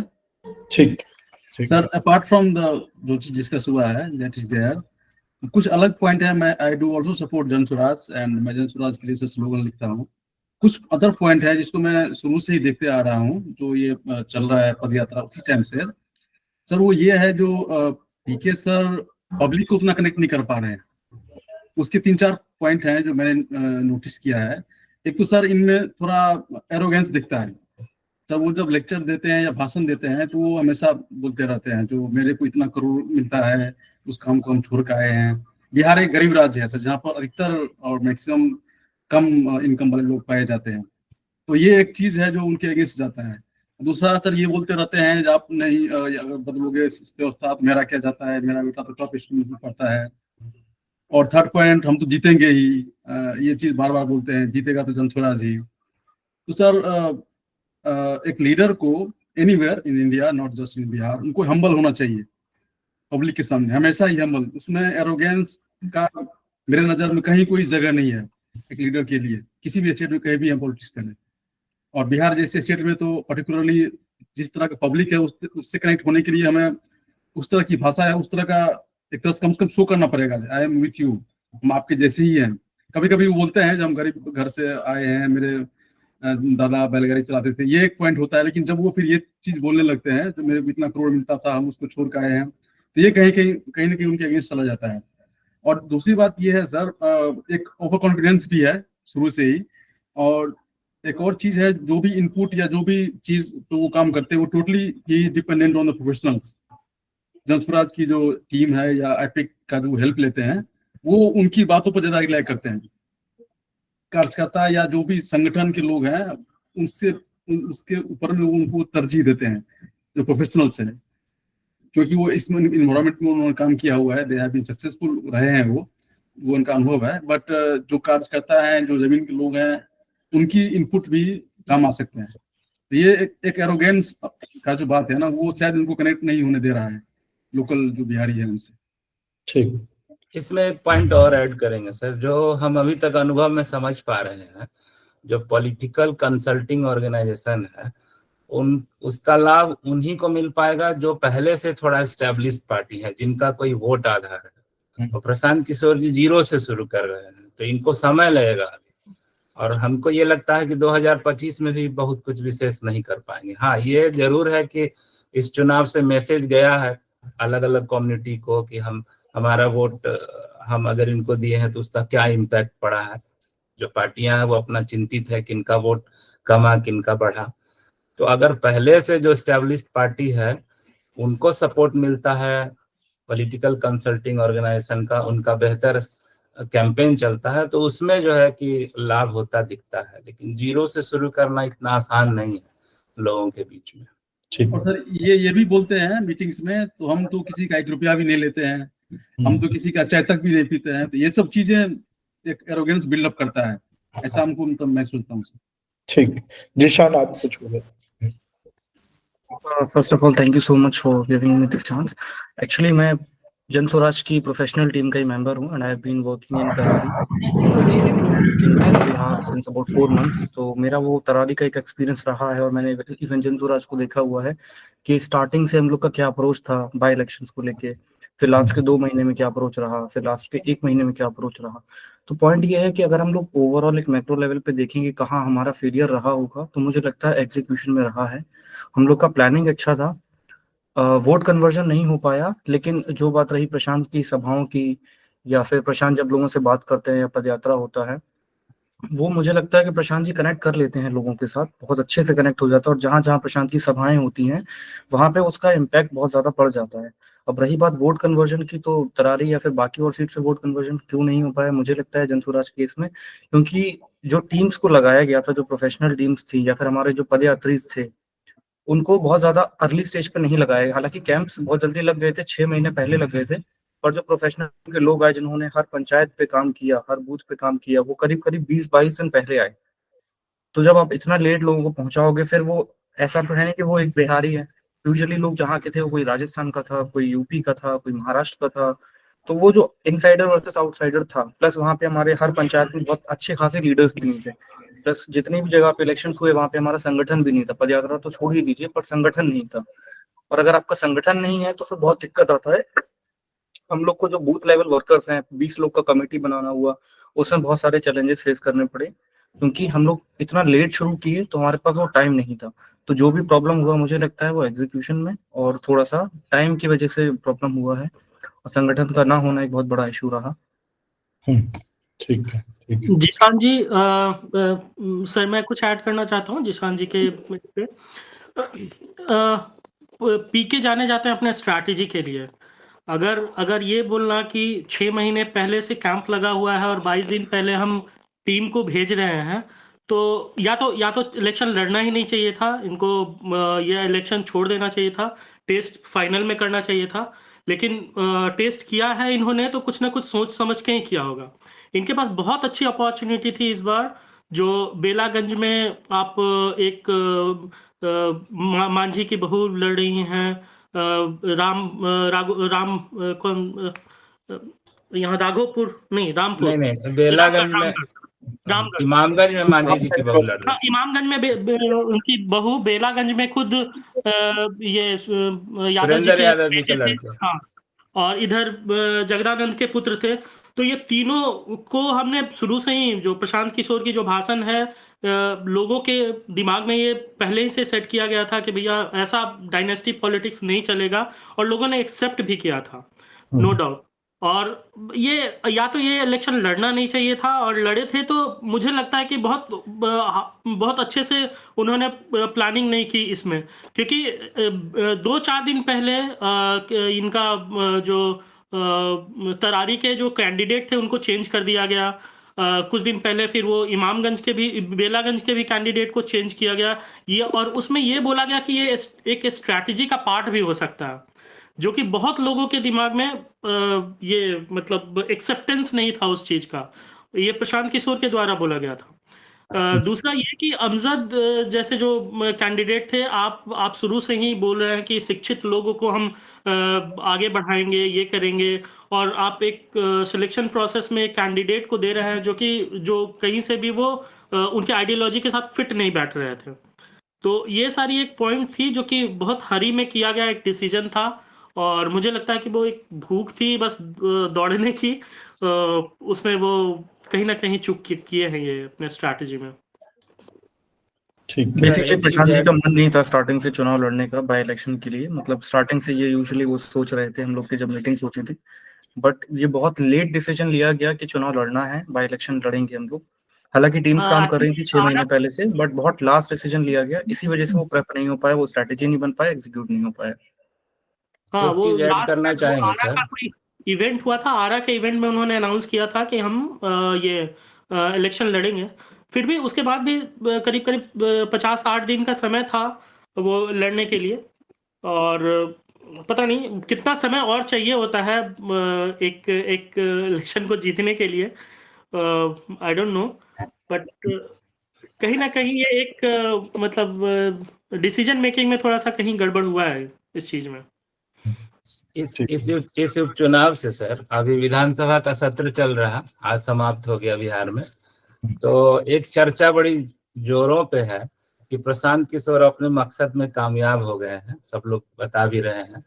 ठीक सर, अपार्ट फ्रॉम द जो चीज डिस्कस हुआ है दैट इज देयर, कुछ अलग पॉइंट है। मैं आई डू आल्सो सपोर्ट जन स्वराज एंड मैं जन स्वराज के लिए स्लोगन लिखता हूँ। कुछ अदर पॉइंट है जिसको मैं शुरू से ही देखते आ रहा हूँ, जो ये चल रहा है पद यात्रा उसी टाइम से सर, वो ये है जो पीके सर पब्लिक को उतना कनेक्ट नहीं कर पा रहे हैं। उसके 3-4 पॉइंट हैं जो मैंने नोटिस किया है। एक तो सर इनमें थोड़ा एरोगेंस दिखता है सर, वो जब लेक्चर देते हैं या भाषण देते हैं तो वो हमेशा बोलते रहते हैं जो मेरे को इतना करोड़ मिलता है उस काम को हम छोड़ के आए हैं। बिहार एक गरीब राज्य है सर, जहाँ पर अधिकतर और मैक्सिमम कम इनकम वाले लोग पाए जाते हैं, तो ये एक चीज है जो उनके अगेंस्ट जाता है। दूसरा सर ये बोलते रहते हैं आप नहीं अगर बदलोगे इस व्यवस्था तो मेरा क्या जाता है, मेरा बेटा तो टॉप स्कूल में पढ़ता है। और थर्ड पॉइंट, हम तो जीतेंगे ही, ये चीज बार बार बोलते हैं, जीतेगा तो जन स्वराज ही। तो सर एक लीडर को anywhere in India, not just in Bihar, उनको हम्बल होना चाहिए पब्लिक के सामने, हमेशा ही हम्बल। उसमें एरोगेंस का मेरे नजर में कहीं कोई जगह नहीं है एक लीडर के लिए, किसी भी स्टेट में कहीं भी हम पॉलिटिक्स करें। और बिहार जैसे स्टेट में तो पर्टिकुलरली जिस तरह का पब्लिक है उससे कनेक्ट होने के लिए हमें उस तरह की भाषा है, उस तरह का एक तरह से कम से कम शो करना पड़ेगा, आई एम विथ यू, हम आपके जैसे ही हैं। कभी कभी वो बोलते हैं जब हम गरीब घर से आए हैं, मेरे दादा बैलगाड़ी चलाते थे, ये एक पॉइंट होता है। लेकिन जब वो फिर ये चीज बोलने लगते हैं जो मेरे को इतना करोड़ मिलता था हम उसको छोड़ कर आए हैं, तो ये कहीं ना कहीं उनके अगेंस्ट चला जाता है। और दूसरी बात ये है सर, एक ओवर कॉन्फिडेंस भी है शुरू से ही। और एक और चीज है, जो भी इनपुट या जो भी चीज तो वो काम करते हैं वो totally he dependent on the professionals. जन स्वराज की जो टीम है या एपिक का जो हेल्प लेते हैं वो उनकी बातों पर ज्यादा रिलाई करते हैं। कार्यकर्ता या जो भी संगठन के लोग हैं उनसे उसके ऊपर में उनको तरजीह देते हैं जो प्रोफेशनल्स हैं, क्योंकि वो इसमें इन्वायरमेंट में उन्होंने काम किया हुआ है, दे हैव बीन सक्सेसफुल रहे हैं, वो उनका अनुभव है। बट जो कार्यकर्ता हैं, जो जमीन के लोग हैं, उनकी इनपुट भी काम आ सकते हैं। तो ये एक एरोगेंस का जो बात है ना, वो शायद उनको कनेक्ट नहीं होने दे रहा है लोकल जो बिहारी है उनसे। ठीक, इसमें एक पॉइंट और ऐड करेंगे सर, जो हम अभी तक अनुभव में समझ पा रहे हैं, जो पॉलिटिकल कंसल्टिंग ऑर्गेनाइजेशन है उसका लाभ उन्हीं को मिल पाएगा जो पहले से थोड़ा एस्टेब्लिश पार्टी है, जिनका कोई वोट आधार है। और प्रशांत किशोर जी 0 से शुरू कर रहे हैं, तो इनको समय लगेगा। और हमको ये लगता है कि 2025 में भी बहुत कुछ विशेष नहीं कर पाएंगे। हाँ, ये जरूर है कि इस चुनाव से मैसेज गया है अलग अलग कम्युनिटी को कि हमारा वोट हम अगर इनको दिए हैं तो उसका क्या इम्पैक्ट पड़ा है। जो पार्टियां हैं वो अपना चिंतित है किनका वोट कमा किनका बढ़ा। तो अगर पहले से जो एस्टैब्लिश्ड पार्टी है उनको सपोर्ट मिलता है, पॉलिटिकल कंसल्टिंग ऑर्गेनाइजेशन का उनका बेहतर कैंपेन चलता है, तो उसमें जो है कि लाभ होता दिखता है। लेकिन 0 से शुरू करना इतना आसान नहीं है लोगों के बीच में। और सर ये भी बोलते हैं मीटिंग्स में, तो हम तो किसी का 1 रुपया भी नहीं लेते हैं, हम तो किसी का चाय तक भी नहीं पीते हैं। तो ये सब चीजें एक एरोगेंस बिल्डअप करता है, ऐसा हमको मतलब मैं सोचता हूँ। ठीक, जिशान आप कुछ बोले। First of all thank you so much for giving me this chance. Actually मैं जन स्वराज की प्रोफेशनल टीम का ही मेंबर हूँ and I have been working in Tarari in Bihar since about 4 months। तो मेरा वो तरारी का एक एक्सपीरियंस रहा है और मैंने इवन जन स्वराज को देखा हुआ है कि स्टार्टिंग से हम लोग का क्या अप्रोच था बाय इलेक्शंस को लेके, फिर लास्ट के 2 महीने में क्या अप्रोच रहा, फिर लास्ट के 1 महीने में क्या अप्रोच रहा। तो पॉइंट ये है कि अगर हम लोग ओवरऑल एक मैक्रो लेवल पे देखेंगे कहाँ हमारा फेलियर रहा होगा, तो मुझे लगता है एग्जीक्यूशन में रहा है। हम लोग का प्लानिंग अच्छा था, वोट कन्वर्जन नहीं हो पाया। लेकिन जो बात रही प्रशांत की सभाओं की, या फिर प्रशांत जब लोगों से बात करते हैं या पदयात्रा होता है, वो मुझे लगता है कि प्रशांत जी कनेक्ट कर लेते हैं लोगों के साथ, बहुत अच्छे से कनेक्ट हो जाता है। और जहां जहां प्रशांत की सभाएं होती हैं वहां पे उसका इम्पैक्ट बहुत ज्यादा पड़ जाता है। अब रही बात वोट कन्वर्जन की, तो तरारी या फिर बाकी और सीट से वोट कन्वर्जन क्यों नहीं हो पाया, मुझे लगता है जन स्वराज केस में, क्योंकि जो टीम्स को लगाया गया था, जो प्रोफेशनल टीम्स थी या फिर हमारे जो पदयात्री थे, उनको बहुत ज्यादा अर्ली स्टेज पर नहीं लगाया। हालांकि कैंप्स बहुत जल्दी लग गए थे, 6 महीने पहले लग गए थे, पर जो प्रोफेशनल के लोग आए जिन्होंने हर पंचायत पे काम किया, हर बूथ पे काम किया, वो करीब करीब 20-22 दिन पहले आए। तो जब आप इतना लेट लोगों को पहुंचाओगे, फिर वो ऐसा तो है नहीं कि वो एक बिहारी है, यूजुअली लोग जहाँ के थे वो कोई राजस्थान का था, कोई यूपी का था, कोई महाराष्ट्र का था। तो वो जो इनसाइडर वर्सेस आउटसाइडर था, प्लस वहाँ पे हमारे हर पंचायत में बहुत अच्छे खासे लीडर्स भी नहीं थे, प्लस जितनी भी जगह पे इलेक्शन हुए वहाँ पे हमारा संगठन भी नहीं था। पदयात्रा तो छोड़ ही दीजिए, पर संगठन नहीं था। और अगर आपका संगठन नहीं है तो फिर बहुत दिक्कत आता है। हम लोग को जो बूथ लेवल वर्कर्स हैं, 20 लोग का कमेटी बनाना हुआ, उसमें बहुत सारे चैलेंजेस फेस करने पड़े, क्योंकि हम लोग इतना लेट शुरू किए तो हमारे पास वो टाइम नहीं था। तो जो भी प्रॉब्लम हुआ मुझे लगता है वो एग्जीक्यूशन में और थोड़ा सा टाइम की वजह से प्रॉब्लम हुआ है, और संगठन का ना होना एक बहुत बड़ा इशू रहा। ठीक है, ठीक है। जिशान जी, सर मैं कुछ ऐड करना चाहता हूँ जिशान जी के पे। पीके जाने जाते हैं अपने स्ट्रैटेजी के लिए। अगर ये बोलना कि 6 महीने पहले से कैंप लगा हुआ है और 22 दिन पहले हम टीम को भेज रहे हैं, तो या तो इलेक्शन लड़ना ही नहीं चाहिए था इनको, ये इलेक्शन छोड़ देना चाहिए था, टेस्ट फाइनल में करना चाहिए था। लेकिन टेस्ट किया है इन्होंने तो कुछ ना कुछ सोच समझ के ही किया होगा। इनके पास बहुत अच्छी अपॉर्चुनिटी थी इस बार, जो बेलागंज में आप एक मांझी की बहू लड़ रही हैं, यहाँ राघोपुर नहीं, रामपुर नहीं बेलागंज में, रामगढ़ इमामगंज में मांझी जी की बहू लड़ रही हाँ, इमामगंज में उनकी बहू, बेलागंज में खुद ये यादव जी सुरेंद्र यादव जी बेटे के थे। लड़के। हाँ, और इधर जगदानंद के पुत्र थे। तो ये तीनों को हमने शुरू से ही, जो प्रशांत किशोर की जो भाषण है, लोगों के दिमाग में ये पहले ही से सेट किया गया था कि भैया ऐसा डायनेस्टी पॉलिटिक्स नहीं चलेगा, और लोगों ने एक्सेप्ट भी किया था, नो डाउट। और ये या तो ये इलेक्शन लड़ना नहीं चाहिए था, और लड़े थे तो मुझे लगता है कि बहुत अच्छे से उन्होंने प्लानिंग नहीं की इसमें, क्योंकि 2-4 दिन पहले इनका जो तरारी के जो कैंडिडेट थे उनको चेंज कर दिया गया। कुछ दिन पहले फिर वो इमामगंज के भी, बेलागंज के भी कैंडिडेट को चेंज किया गया। ये, और उसमें ये बोला गया कि ये एक स्ट्रैटेजी का पार्ट भी हो सकता है, जो कि बहुत लोगों के दिमाग में ये मतलब एक्सेप्टेंस नहीं था उस चीज का। ये प्रशांत किशोर के द्वारा बोला गया था। दूसरा ये कि अमजद जैसे जो कैंडिडेट थे, आप शुरू से ही बोल रहे हैं कि शिक्षित लोगों को हम आगे बढ़ाएंगे, ये करेंगे, और आप एक सिलेक्शन प्रोसेस में एक कैंडिडेट को दे रहे हैं जो कहीं से भी वो उनके आइडियोलॉजी के साथ फिट नहीं बैठ रहे थे। तो ये सारी एक पॉइंट थी जो कि बहुत हरी में किया गया एक डिसीजन था, और मुझे लगता है कि वो एक भूख थी बस दौड़ने की, उसमें वो कहीं ना कहीं चूक किए हैं ये अपने स्ट्रैटेजी में। ठीक। बेसिकली प्रशांत जी का मन नहीं था स्टार्टिंग से चुनाव लड़ने का बाय इलेक्शन के लिए, मतलब स्टार्टिंग से ये यूजुअली वो सोच रहे थे हम लोग की जब मीटिंग्स होती थी, बट ये बहुत लेट डिसीजन लिया गया कि चुनाव लड़ना है, बाय इलेक्शन लड़ेंगे हम लोग। हालांकि टीम्स काम कर रही थी 6 महीने पहले से, बट बहुत लास्ट डिसीजन लिया गया, इसी वजह से वो प्रेप नहीं हो पाया, वो स्ट्रैटेजी नहीं बन पाया, एग्जीक्यूट नहीं हो पाया। हाँ, एक वो चीज ऐड लास्ट करना में चाहेंगे आरा सर। का कोई इवेंट हुआ था, आरा के इवेंट में उन्होंने अनाउंस किया था कि हम ये इलेक्शन लड़ेंगे। फिर भी उसके बाद भी करीब करीब 50-60 दिन का समय था वो लड़ने के लिए, और पता नहीं कितना समय और चाहिए होता है एक इलेक्शन को जीतने के लिए, आई डोंट नो, बट कहीं ना कहीं ये एक मतलब डिसीजन मेकिंग में थोड़ा सा कहीं गड़बड़ हुआ है इस चीज में। इस उपचुनाव से सर, अभी विधानसभा का सत्र चल रहा, आज समाप्त हो गया बिहार में, तो एक चर्चा बड़ी जोरों पे है कि प्रशांत किशोर अपने मकसद में कामयाब हो गए हैं। सब लोग बता भी रहे हैं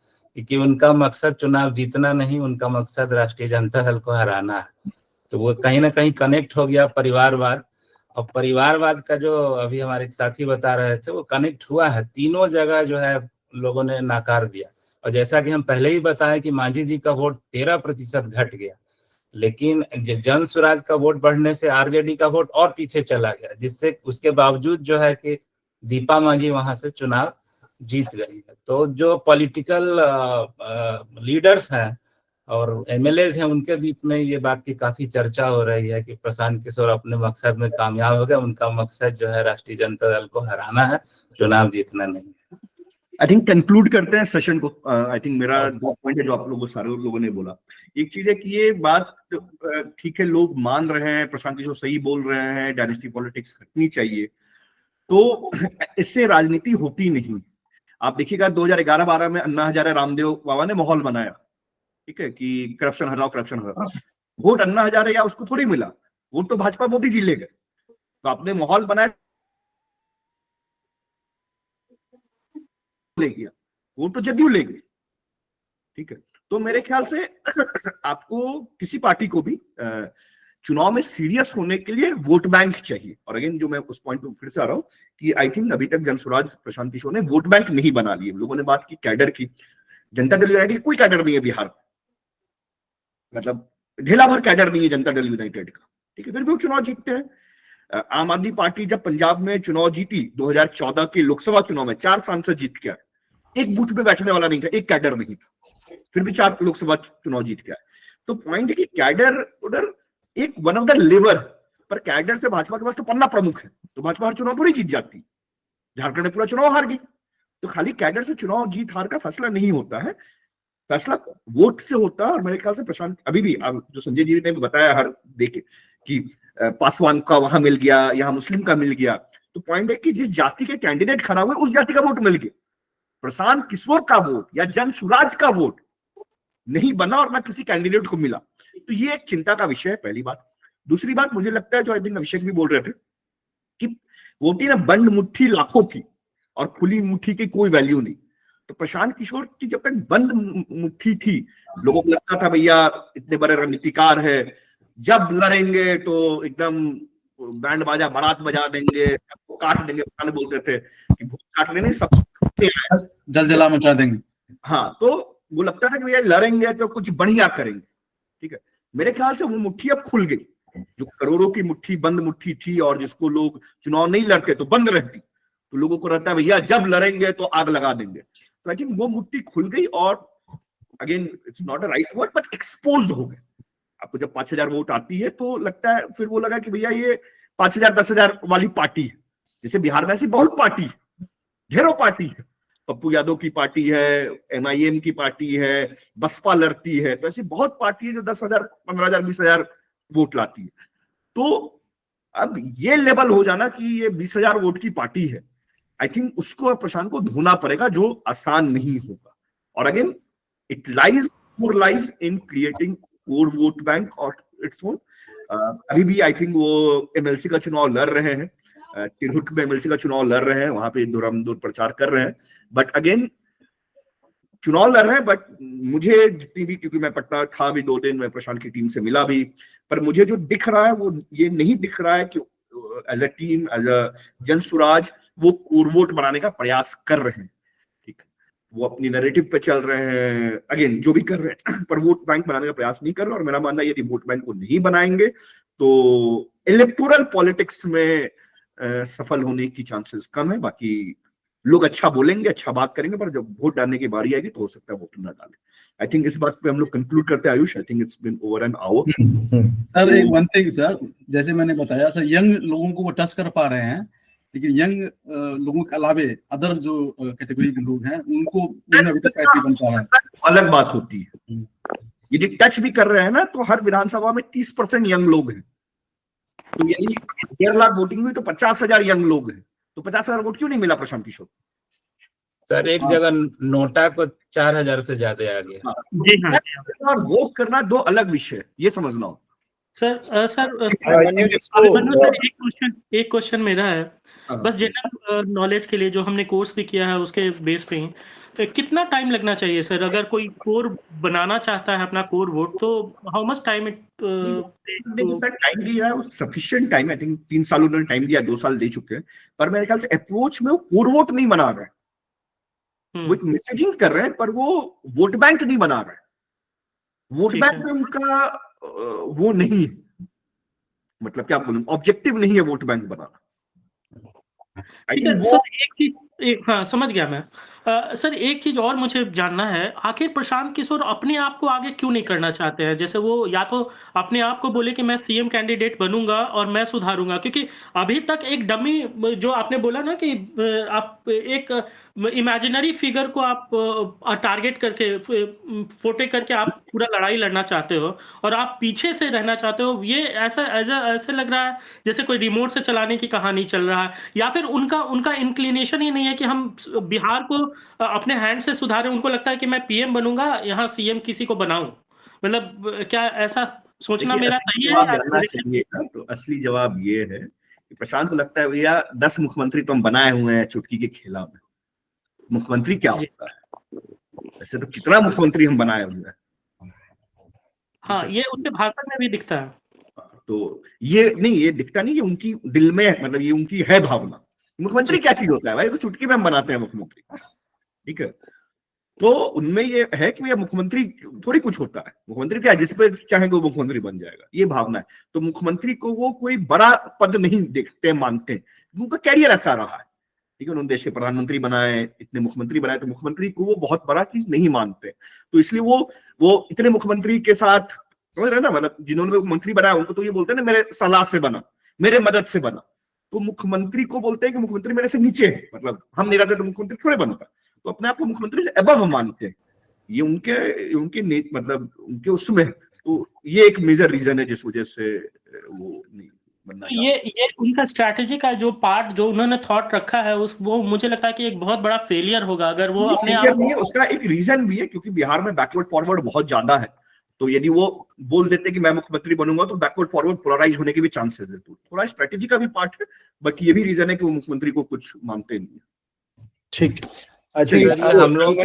कि उनका मकसद चुनाव जीतना नहीं, उनका मकसद राष्ट्रीय जनता दल को हराना है। तो वो कहीं ना कहीं कनेक्ट हो गया परिवारवाद, और परिवारवाद का जो अभी हमारे साथी बता रहे थे वो कनेक्ट हुआ है। तीनों जगह जो है लोगों ने नकार दिया, और जैसा कि हम पहले ही बताएं कि मांझी जी का वोट 13% घट गया, लेकिन जन स्वराज का वोट बढ़ने से आरजेडी का वोट और पीछे चला गया, जिससे उसके बावजूद जो है कि दीपा मांझी वहां से चुनाव जीत गई है। तो जो पॉलिटिकल लीडर्स हैं और एमएलए हैं, उनके बीच में ये बात की काफी चर्चा हो रही है कि प्रशांत किशोर अपने मकसद में कामयाब हो गए, उनका मकसद जो है राष्ट्रीय जनता दल को हराना है, चुनाव जीतना नहीं। आई थिंक कंक्लूड करते हैं सेशन को। आई थिंक मेरा दो पॉइंट है जो आप लोगों सारे लोगों ने बोला। एक चीज है कि ये बात ठीक है, लोग मान रहे हैं प्रशांत किशोर सही बोल रहे हैं, डायनेस्टी पॉलिटिक्स हटनी चाहिए, तो इससे राजनीति होती नहीं। आप देखिएगा 2011-12 में अन्ना हजारे रामदेव बाबा ने माहौल बनाया, ठीक है, कि करप्शन हटाओ, करप्शन हटाओ। वोट अन्ना हजारे या उसको थोड़ी मिला, वोट तो भाजपा मोदी जी ले गए। तो आपने माहौल बनाया, ले गया। वो तो जदयू ले गई, ठीक है। तो मेरे ख्याल से आपको किसी पार्टी को भी चुनाव में सीरियस होने के लिए वोट बैंक चाहिए। और अगेन जो मैं उस पॉइंट पे फिर से आ रहा हूँ कि आई थिंक अभी तक जनसुराज प्रशांत किशोर ने वोट बैंक नहीं बना लिए। लोगों ने बात की कैडर की, जनता दल यूनाइटेड कोई कैडर नहीं है बिहार, मतलब ढेला भर कैडर नहीं है जनता दल यूनाइटेड का, ठीक है, फिर भी वो चुनाव जीतते हैं। आम आदमी पार्टी जब पंजाब में चुनाव जीती 2014 के लोकसभा चुनाव में 4 सांसद जीत के आए, एक बूथ पे बैठने वाला नहीं था, एक कैडर नहीं था, फिर भी 4 लोकसभा चुनाव जीत के आए। तो पॉइंट है कि कैडर उधर एक वन ऑफ द लेवर, पर कैडर से भाजपा के पास तो पन्ना प्रमुख है, तो भाजपा हर चुनाव थोड़ी जीत जाती, झारखंड में पूरा चुनाव हार गई। तो खाली कैडर से चुनाव जीत हार का फैसला नहीं होता है, फैसला वोट से होता है। और मेरे ख्याल से प्रशांत अभी भी जो संजय जी ने भी बताया हर देखे कि पासवान का वहां मिल गया, यहाँ मुस्लिम का मिल गया, तो पॉइंट है कि जिस जाति के कैंडिडेट खड़ा हुए उस जाति का वोट मिल गया, प्रशांत किशोर का वोट या जनसुराज का वोट नहीं बना और ना किसी कैंडिडेट को मिला। तो ये एक चिंता का विषय है, पहली बात। दूसरी बात मुझे लगता है, जो आई थिंक अभिषेक भी बोल रहे थे कि वोटिंग ना बंद मुट्ठी लाखों की और खुली मुट्ठी की कोई वैल्यू नहीं। तो प्रशांत किशोर की जब तक बंद मुट्ठी थी, लोगों को लगता था भैया इतने बड़े रणनीतिकार है, जब लड़ेंगे तो एकदम बैंड बाजा बारात बजा देंगे, काट देंगे, बोलते थे कि भूत काट लेने सब जलजला मचा देंगे। हाँ, तो वो लगता था कि भैया लड़ेंगे तो कुछ बढ़िया करेंगे, ठीक है। मेरे ख्याल से वो मुट्ठी अब खुल गई, जो करोड़ों की मुट्ठी बंद मुट्ठी थी और जिसको लोग चुनाव नहीं लड़ते तो बंद रहती, तो लोगों को रहता है भैया जब लड़ेंगे तो आग लगा देंगे। तो आई थिंक वो मुट्ठी खुल गई और again it's not a right word but expose हो गए। आपको जब 5000 वोट आती है तो लगता है, फिर वो लगा कि भैया ये 5000 10,000 वाली पार्टी है। जैसे बिहार में ऐसी बहुत पार्टी है, ढेरों पार्टी है, पप्पू यादव की पार्टी है, MIM की पार्टी है, बसपा लड़ती है, तो ऐसी बहुत पार्टी है जो 10,000 15,000 20,000 वोट लाती है। तो अब ये लेवल हो जाना कि ये 20,000 वोट की पार्टी है, आई थिंक उसको प्रशांत को धोना पड़ेगा, जो आसान नहीं होगा। और again it lies in creating core vote bank और इट्स ओन। अभी भी आई थिंक वो MLC का चुनाव लड़ रहे हैं, तिरहुट में MLC का चुनाव लड़ रहे हैं, वहां पे दूर प्रचार कर रहे हैं, बट अगेन चुनाव लड़ रहे हैं। बट मुझे जितनी भी, क्योंकि मैं पटना था भी 2 दिन में, प्रशांत की टीम से मिला भी, पर मुझे जो दिख रहा है वो ये नहीं दिख रहा है कि as a team, as a Jansuraaj वो कोर वोट बनाने का प्रयास कर रहे हैं, ठीक। वो अपनी नैरेटिव पे चल रहे हैं, अगेन जो भी कर रहे हैं, पर वोट बैंक बनाने का प्रयास नहीं कर रहे। और मेरा मानना है यदि वोट बैंक को नहीं बनाएंगे तो इलेक्टोरल पॉलिटिक्स में सफल होने की चांसेस कम है। बाकी लोग अच्छा बोलेंगे, अच्छा बात करेंगे, पर जब वोट डालने की बारी आएगी तो हो सकता है वोट ना डाले। आई थिंक इस बात पे हम लोग कंक्लूड करते हैं Ayush. I think it's been over an hour. Sir एक वन थिंग सर, जैसे मैंने बताया सर, यंग लोगों को वो टच कर पा रहे हैं, लेकिन यंग लोगों के अलावे अदर जो कैटेगरी के लोग हैं उनको अभी तक नहीं बन पा रहा है। अलग बात होती है, यदि टच भी कर रहे हैं ना, तो हर विधानसभा में 30% यंग लोग हैं। तो यदि 1.5 लाख वोटिंग हुई तो 50,000 यंग लोग हैं, तो 50,000 वोट क्यों नहीं मिला प्रशांत किशोर? सर एक जगह नोटा को 4,000 से ज्यादा आ गया। जी हाँ। और वोट करना 2 अलग विषय, ये समझना हो। सर एक क्वेश्चन मेरा है, बस जनरल नॉलेज के लिए, जो हमने कोर्स भी किया है उसके बेस पे ही, कितना टाइम लगना चाहिए सर? अगर कोई कोर बनाना चाहता है अपना कोर वोट, तो हाउ मच टाइम इट जितना टाइम दिया है वो सफिशिएंट टाइम, आई थिंक 3 साल उन्होंने टाइम दिया, 2 साल दे चुके हैं। पर मेरे ख्याल से अप्रोच में वो कोर वोट नहीं बना रहे हैं, वो एक मैसेजिंग कर रहे हैं, पर वो वोट बैंक नहीं बना रहे हैं। वोट बैंक में उनका वो नहीं है, मतलब क्या बोलूं, ऑब्जेक्टिव नहीं है वोट बैंक बनाना। हाँ, समझ गया मैं। सर एक चीज और मुझे जानना है, आखिर प्रशांत किशोर अपने आप को आगे क्यों नहीं करना चाहते हैं? जैसे वो या तो अपने आप को बोले कि मैं CM कैंडिडेट बनूंगा और मैं सुधारूंगा, क्योंकि अभी तक एक डमी, जो आपने बोला ना कि आप एक इमेजिनरी फिगर को आप टारगेट करके फोटे करके आप पूरा लड़ाई लड़ना चाहते हो और आप पीछे से रहना चाहते हो, ये ऐसे लग रहा है जैसे कोई रिमोट से चलाने की कहानी चल रहा है, या फिर उनका इंक्लिनेशन ही नहीं है कि हम बिहार को अपने हैंड से सुधारें। उनको लगता है कि मैं PM बनूंगा, यहाँ CM किसी को बनाऊं। मतलब क्या ऐसा सोचना मेरा सही है? तो असली जवाब ये है कि प्रशांत को लगता है भैया 10 मुख्यमंत्री तो हम बनाए हुए हैं चुटकी के खेला में। मुख्यमंत्री क्या होता है? ऐसे तो कितना मुख्यमंत्री हम बनाए हुए हैं। हाँ, ये उनके भाषण में भी दिखता है। तो ये नहीं, ये दिखता नहीं, ये उनकी दिल में है, मतलब ये उनकी है भावना। मुख्यमंत्री क्या चीज होता है भाई, चुटकी में हम बनाते हैं मुख्यमंत्री, ठीक है। तो उनमें ये है कि भैया मुख्यमंत्री थोड़ी कुछ होता है, मुख्यमंत्री क्या है, जिस पे चाहेंगे वो मुख्यमंत्री बन जाएगा, ये भावना है। तो मुख्यमंत्री को वो कोई बड़ा पद नहीं देखते, मानते, उनका कैरियर ऐसा रहा है, ठीक है। उन्होंने देश के प्रधानमंत्री बनाए, इतने मुख्यमंत्री बनाए, तो मुख्यमंत्री को वो बहुत बड़ा चीज नहीं मानते। तो इसलिए वो इतने मुख्यमंत्री के साथ, समझ रहे ना, मतलब जिन्होंने मुख्यमंत्री बनाया उनको तो ये बोलते हैं ना, मेरे सलाह से बना, मेरे मदद से बना। तो मुख्यमंत्री को बोलते हैं कि मुख्यमंत्री मेरे से नीचे है, मतलब हम नहीं रहते तो मुख्यमंत्री थोड़े बनता। तो अपने आप को मुख्यमंत्री से अबव मानते हैं, ये उनके मतलब उनके उसमें। तो ये एक मेजर रीजन है जिस वजह से वो नहीं बनना चाहते। ये उनका स्ट्रैटेजी का जो पार्ट जो उन्होंने थॉट रखा है, वो मुझे लगता है कि एक बहुत बड़ा फेलियर होगा अगर वो अपने आप। उसका एक रीजन भी है, क्योंकि बिहार में बैकवर्ड फॉरवर्ड बहुत ज्यादा है। तो यदि वो बोल देते कि मैं मुख्यमंत्री बनूंगा तो बैकवर्ड फॉरवर्ड पोलराइज होने के भी चांसेस है। तो थोड़ा स्ट्रेटेजी का भी पार्ट है, बट ये भी रीजन है कि वो मुख्यमंत्री को कुछ मानते नहीं है। ठीक, हम लोग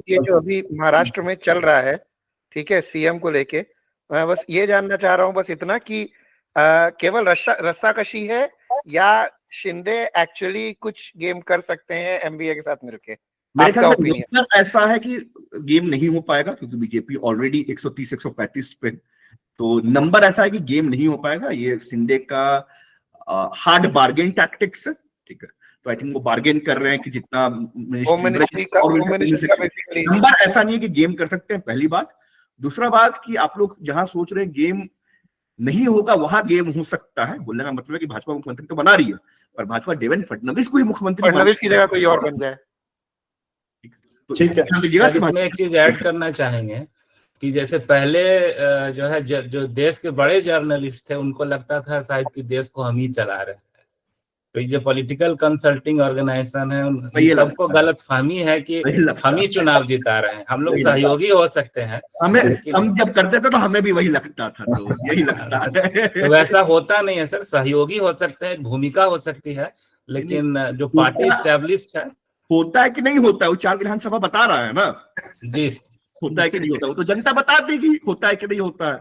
ये जो अभी महाराष्ट्र में चल रहा है, ठीक है, सीएम को लेके, मैं बस ये जानना चाह रहा हूँ बस इतना कि केवल रस्साकशी है या शिंदे एक्चुअली कुछ गेम कर सकते हैं एमवीए के साथ मिलके? मेरे ख्याल से नंबर ऐसा है कि गेम नहीं हो पाएगा, क्योंकि बीजेपी ऑलरेडी 130-135 पे, तो नंबर ऐसा है कि गेम नहीं हो पाएगा। ये शिंदे का हार्ड बार्गेन टैक्टिक्स है, ठीक है। तो आई थिंक वो बार्गेन कर रहे हैं कि जितना नंबर ऐसा नहीं है कि गेम कर सकते हैं, पहली बात। दूसरा बात कि आप लोग जहां सोच रहे हैं गेम नहीं होगा, वहां गेम हो सकता है। बोलने का मतलब है कि भाजपा मुख्यमंत्री तो बना रही है, पर भाजपा देवेंद्र फडणवीस को ही मुख्यमंत्री, फडणवीस की जगह कोई और बन जाए, ठीक है। इसमें एक चीज ऐड करना चाहेंगे कि जैसे पहले जो है जो देश के बड़े जर्नलिस्ट थे उनको लगता था शायद कि देश को हम ही चला रहे हैं। तो ये जो पॉलिटिकल कंसल्टिंग ऑर्गेनाइजेशन है उन सबको गलत फहमी है कि हम ही चुनाव जिता रहे हैं, हम लोग सहयोगी हो सकते हैं। हम जब करते थे तो हमें भी वही लगता था, तो यही लगता है। तो वैसा होता नहीं है सर, सहयोगी हो सकते हैं, भूमिका हो सकती है, लेकिन जो पार्टी स्टैब्लिश्ड है। होता है कि नहीं होता है, वो 4 विधानसभा बता रहा है ना जी, होता है कि नहीं होता, वो तो जनता बता देगी होता है कि नहीं होता है।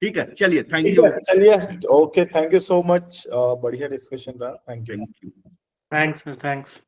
ठीक है, चलिए, थैंक यू। चलिए, okay, thank you so much, बढ़िया डिस्कशन रहा, थैंक यू। थैंक्स।